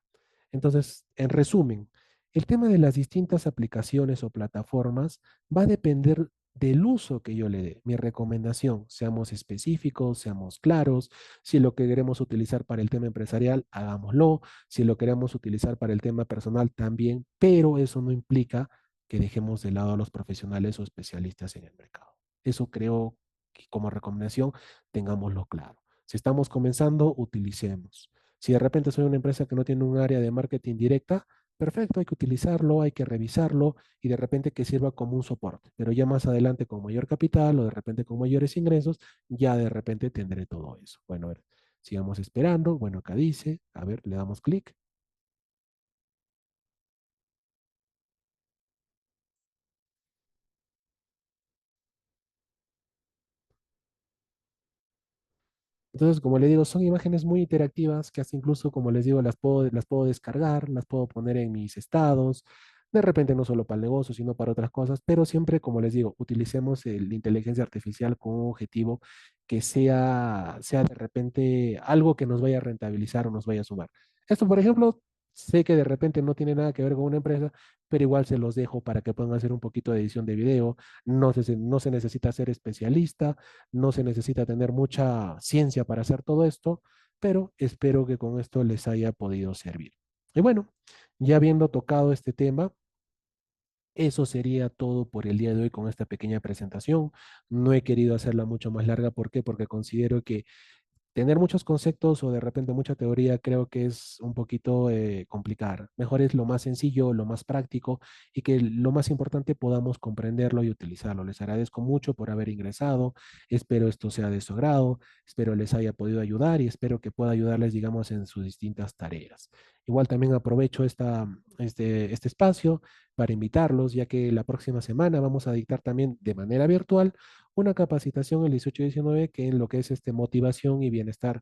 Entonces, en resumen, el tema de las distintas aplicaciones o plataformas va a depender del uso que yo le dé. Mi recomendación, seamos específicos, seamos claros. Si lo que queremos utilizar para el tema empresarial, hagámoslo. Si lo queremos utilizar para el tema personal, también, pero eso no implica que dejemos de lado a los profesionales o especialistas en el mercado. Eso creo que como recomendación, tengámoslo claro. Si estamos comenzando, utilicemos. Si de repente soy una empresa que no tiene un área de marketing directa, perfecto, hay que utilizarlo, hay que revisarlo y de repente que sirva como un soporte. Pero ya más adelante con mayor capital o de repente con mayores ingresos, ya de repente tendré todo eso. Bueno, a ver, sigamos esperando. Bueno, acá dice, a ver, le damos clic. Entonces, como les digo, son imágenes muy interactivas que hasta incluso, como les digo, las puedo descargar, las puedo poner en mis estados, de repente no solo para el negocio, sino para otras cosas, pero siempre, como les digo, utilicemos la inteligencia artificial con un objetivo que sea de repente algo que nos vaya a rentabilizar o nos vaya a sumar. Esto, por ejemplo, sé que de repente no tiene nada que ver con una empresa, pero igual se los dejo para que puedan hacer un poquito de edición de video. No se necesita ser especialista, no se necesita tener mucha ciencia para hacer todo esto, pero espero que con esto les haya podido servir. Y bueno, ya habiendo tocado este tema, eso sería todo por el día de hoy con esta pequeña presentación. No he querido hacerla mucho más larga. ¿Por qué? Porque considero que tener muchos conceptos o de repente mucha teoría creo que es un poquito complicar. Mejor es lo más sencillo, lo más práctico y que lo más importante podamos comprenderlo y utilizarlo. Les agradezco mucho por haber ingresado. Espero esto sea de su agrado. Espero les haya podido ayudar y espero que pueda ayudarles, digamos, en sus distintas tareas. Igual también aprovecho este espacio para invitarlos, ya que la próxima semana vamos a dictar también de manera virtual una capacitación el 18 y 19 que en lo que es motivación y bienestar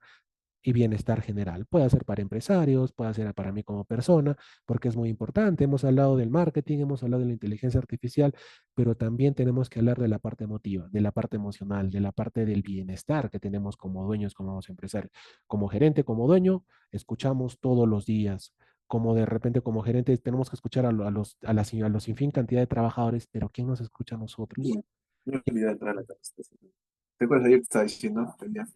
general. Puede ser para empresarios, puede ser para mí como persona, porque es muy importante. Hemos hablado del marketing, hemos hablado de la inteligencia artificial, pero también tenemos que hablar de la parte emotiva, de la parte emocional, de la parte del bienestar que tenemos como dueños, como empresarios. Como gerente, como dueño, escuchamos todos los días. Como de repente como gerente tenemos que escuchar a los sin fin cantidad de trabajadores, pero ¿quién nos escucha a nosotros? Bien, me olvidé de entrar a la capacitación. ¿Te acuerdas ayer que estaba diciendo? Tenía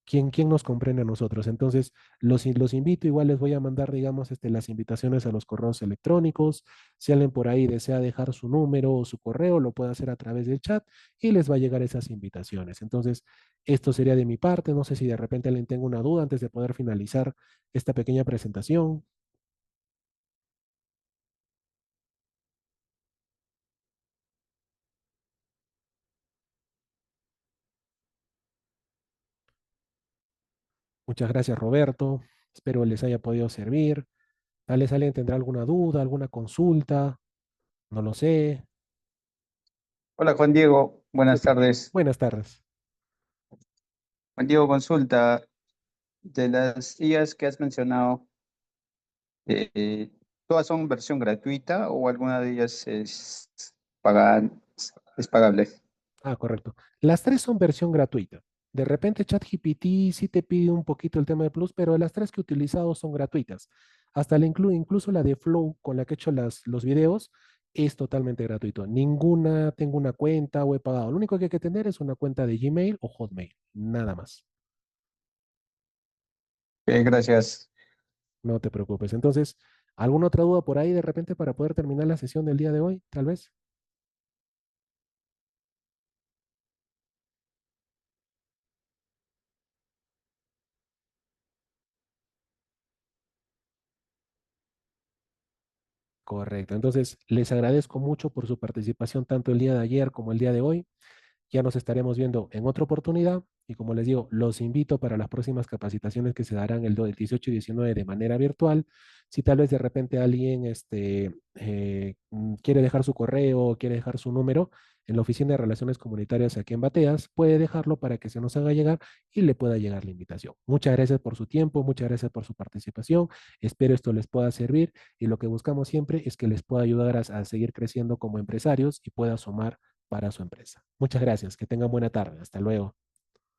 ¿quién nos comprende a nosotros? Entonces, los invito, igual les voy a mandar, digamos, las invitaciones a los correos electrónicos. Si alguien por ahí desea dejar su número o su correo, lo puede hacer a través del chat y les va a llegar esas invitaciones. Entonces, esto sería de mi parte. No sé si de repente alguien tenga una duda antes de poder finalizar esta pequeña presentación. Muchas gracias, Roberto. Espero les haya podido servir. Tal vez alguien tendrá alguna duda, alguna consulta, no lo sé. Hola Juan Diego, buenas Súper. tardes. Buenas tardes. Juan Diego, consulta, de las IAs que has mencionado, eh, ¿todas son versión gratuita o alguna de ellas paga- es pagable? Ah, correcto. Las tres son versión gratuita. De repente ChatGPT sí te pide un poquito el tema de Plus, pero las tres que he utilizado son gratuitas. Hasta incluso la de Flow con la que he hecho los videos es totalmente gratuito. Ninguna tengo una cuenta o he pagado. Lo único que hay que tener es una cuenta de Gmail o Hotmail. Nada más. Gracias. No te preocupes. Entonces, ¿alguna otra duda por ahí de repente para poder terminar la sesión del día de hoy? Tal vez. Correcto. Entonces, les agradezco mucho por su participación tanto el día de ayer como el día de hoy. Ya nos estaremos viendo en otra oportunidad y como les digo, los invito para las próximas capacitaciones que se darán el 18 y 19 de manera virtual. Si tal vez de repente alguien quiere dejar su correo o quiere dejar su número en la Oficina de Relaciones Comunitarias aquí en Bateas, puede dejarlo para que se nos haga llegar y le pueda llegar la invitación. Muchas gracias por su tiempo, muchas gracias por su participación. Espero esto les pueda servir y lo que buscamos siempre es que les pueda ayudar a seguir creciendo como empresarios y pueda sumar para su empresa. Muchas gracias, que tengan buena tarde. Hasta luego.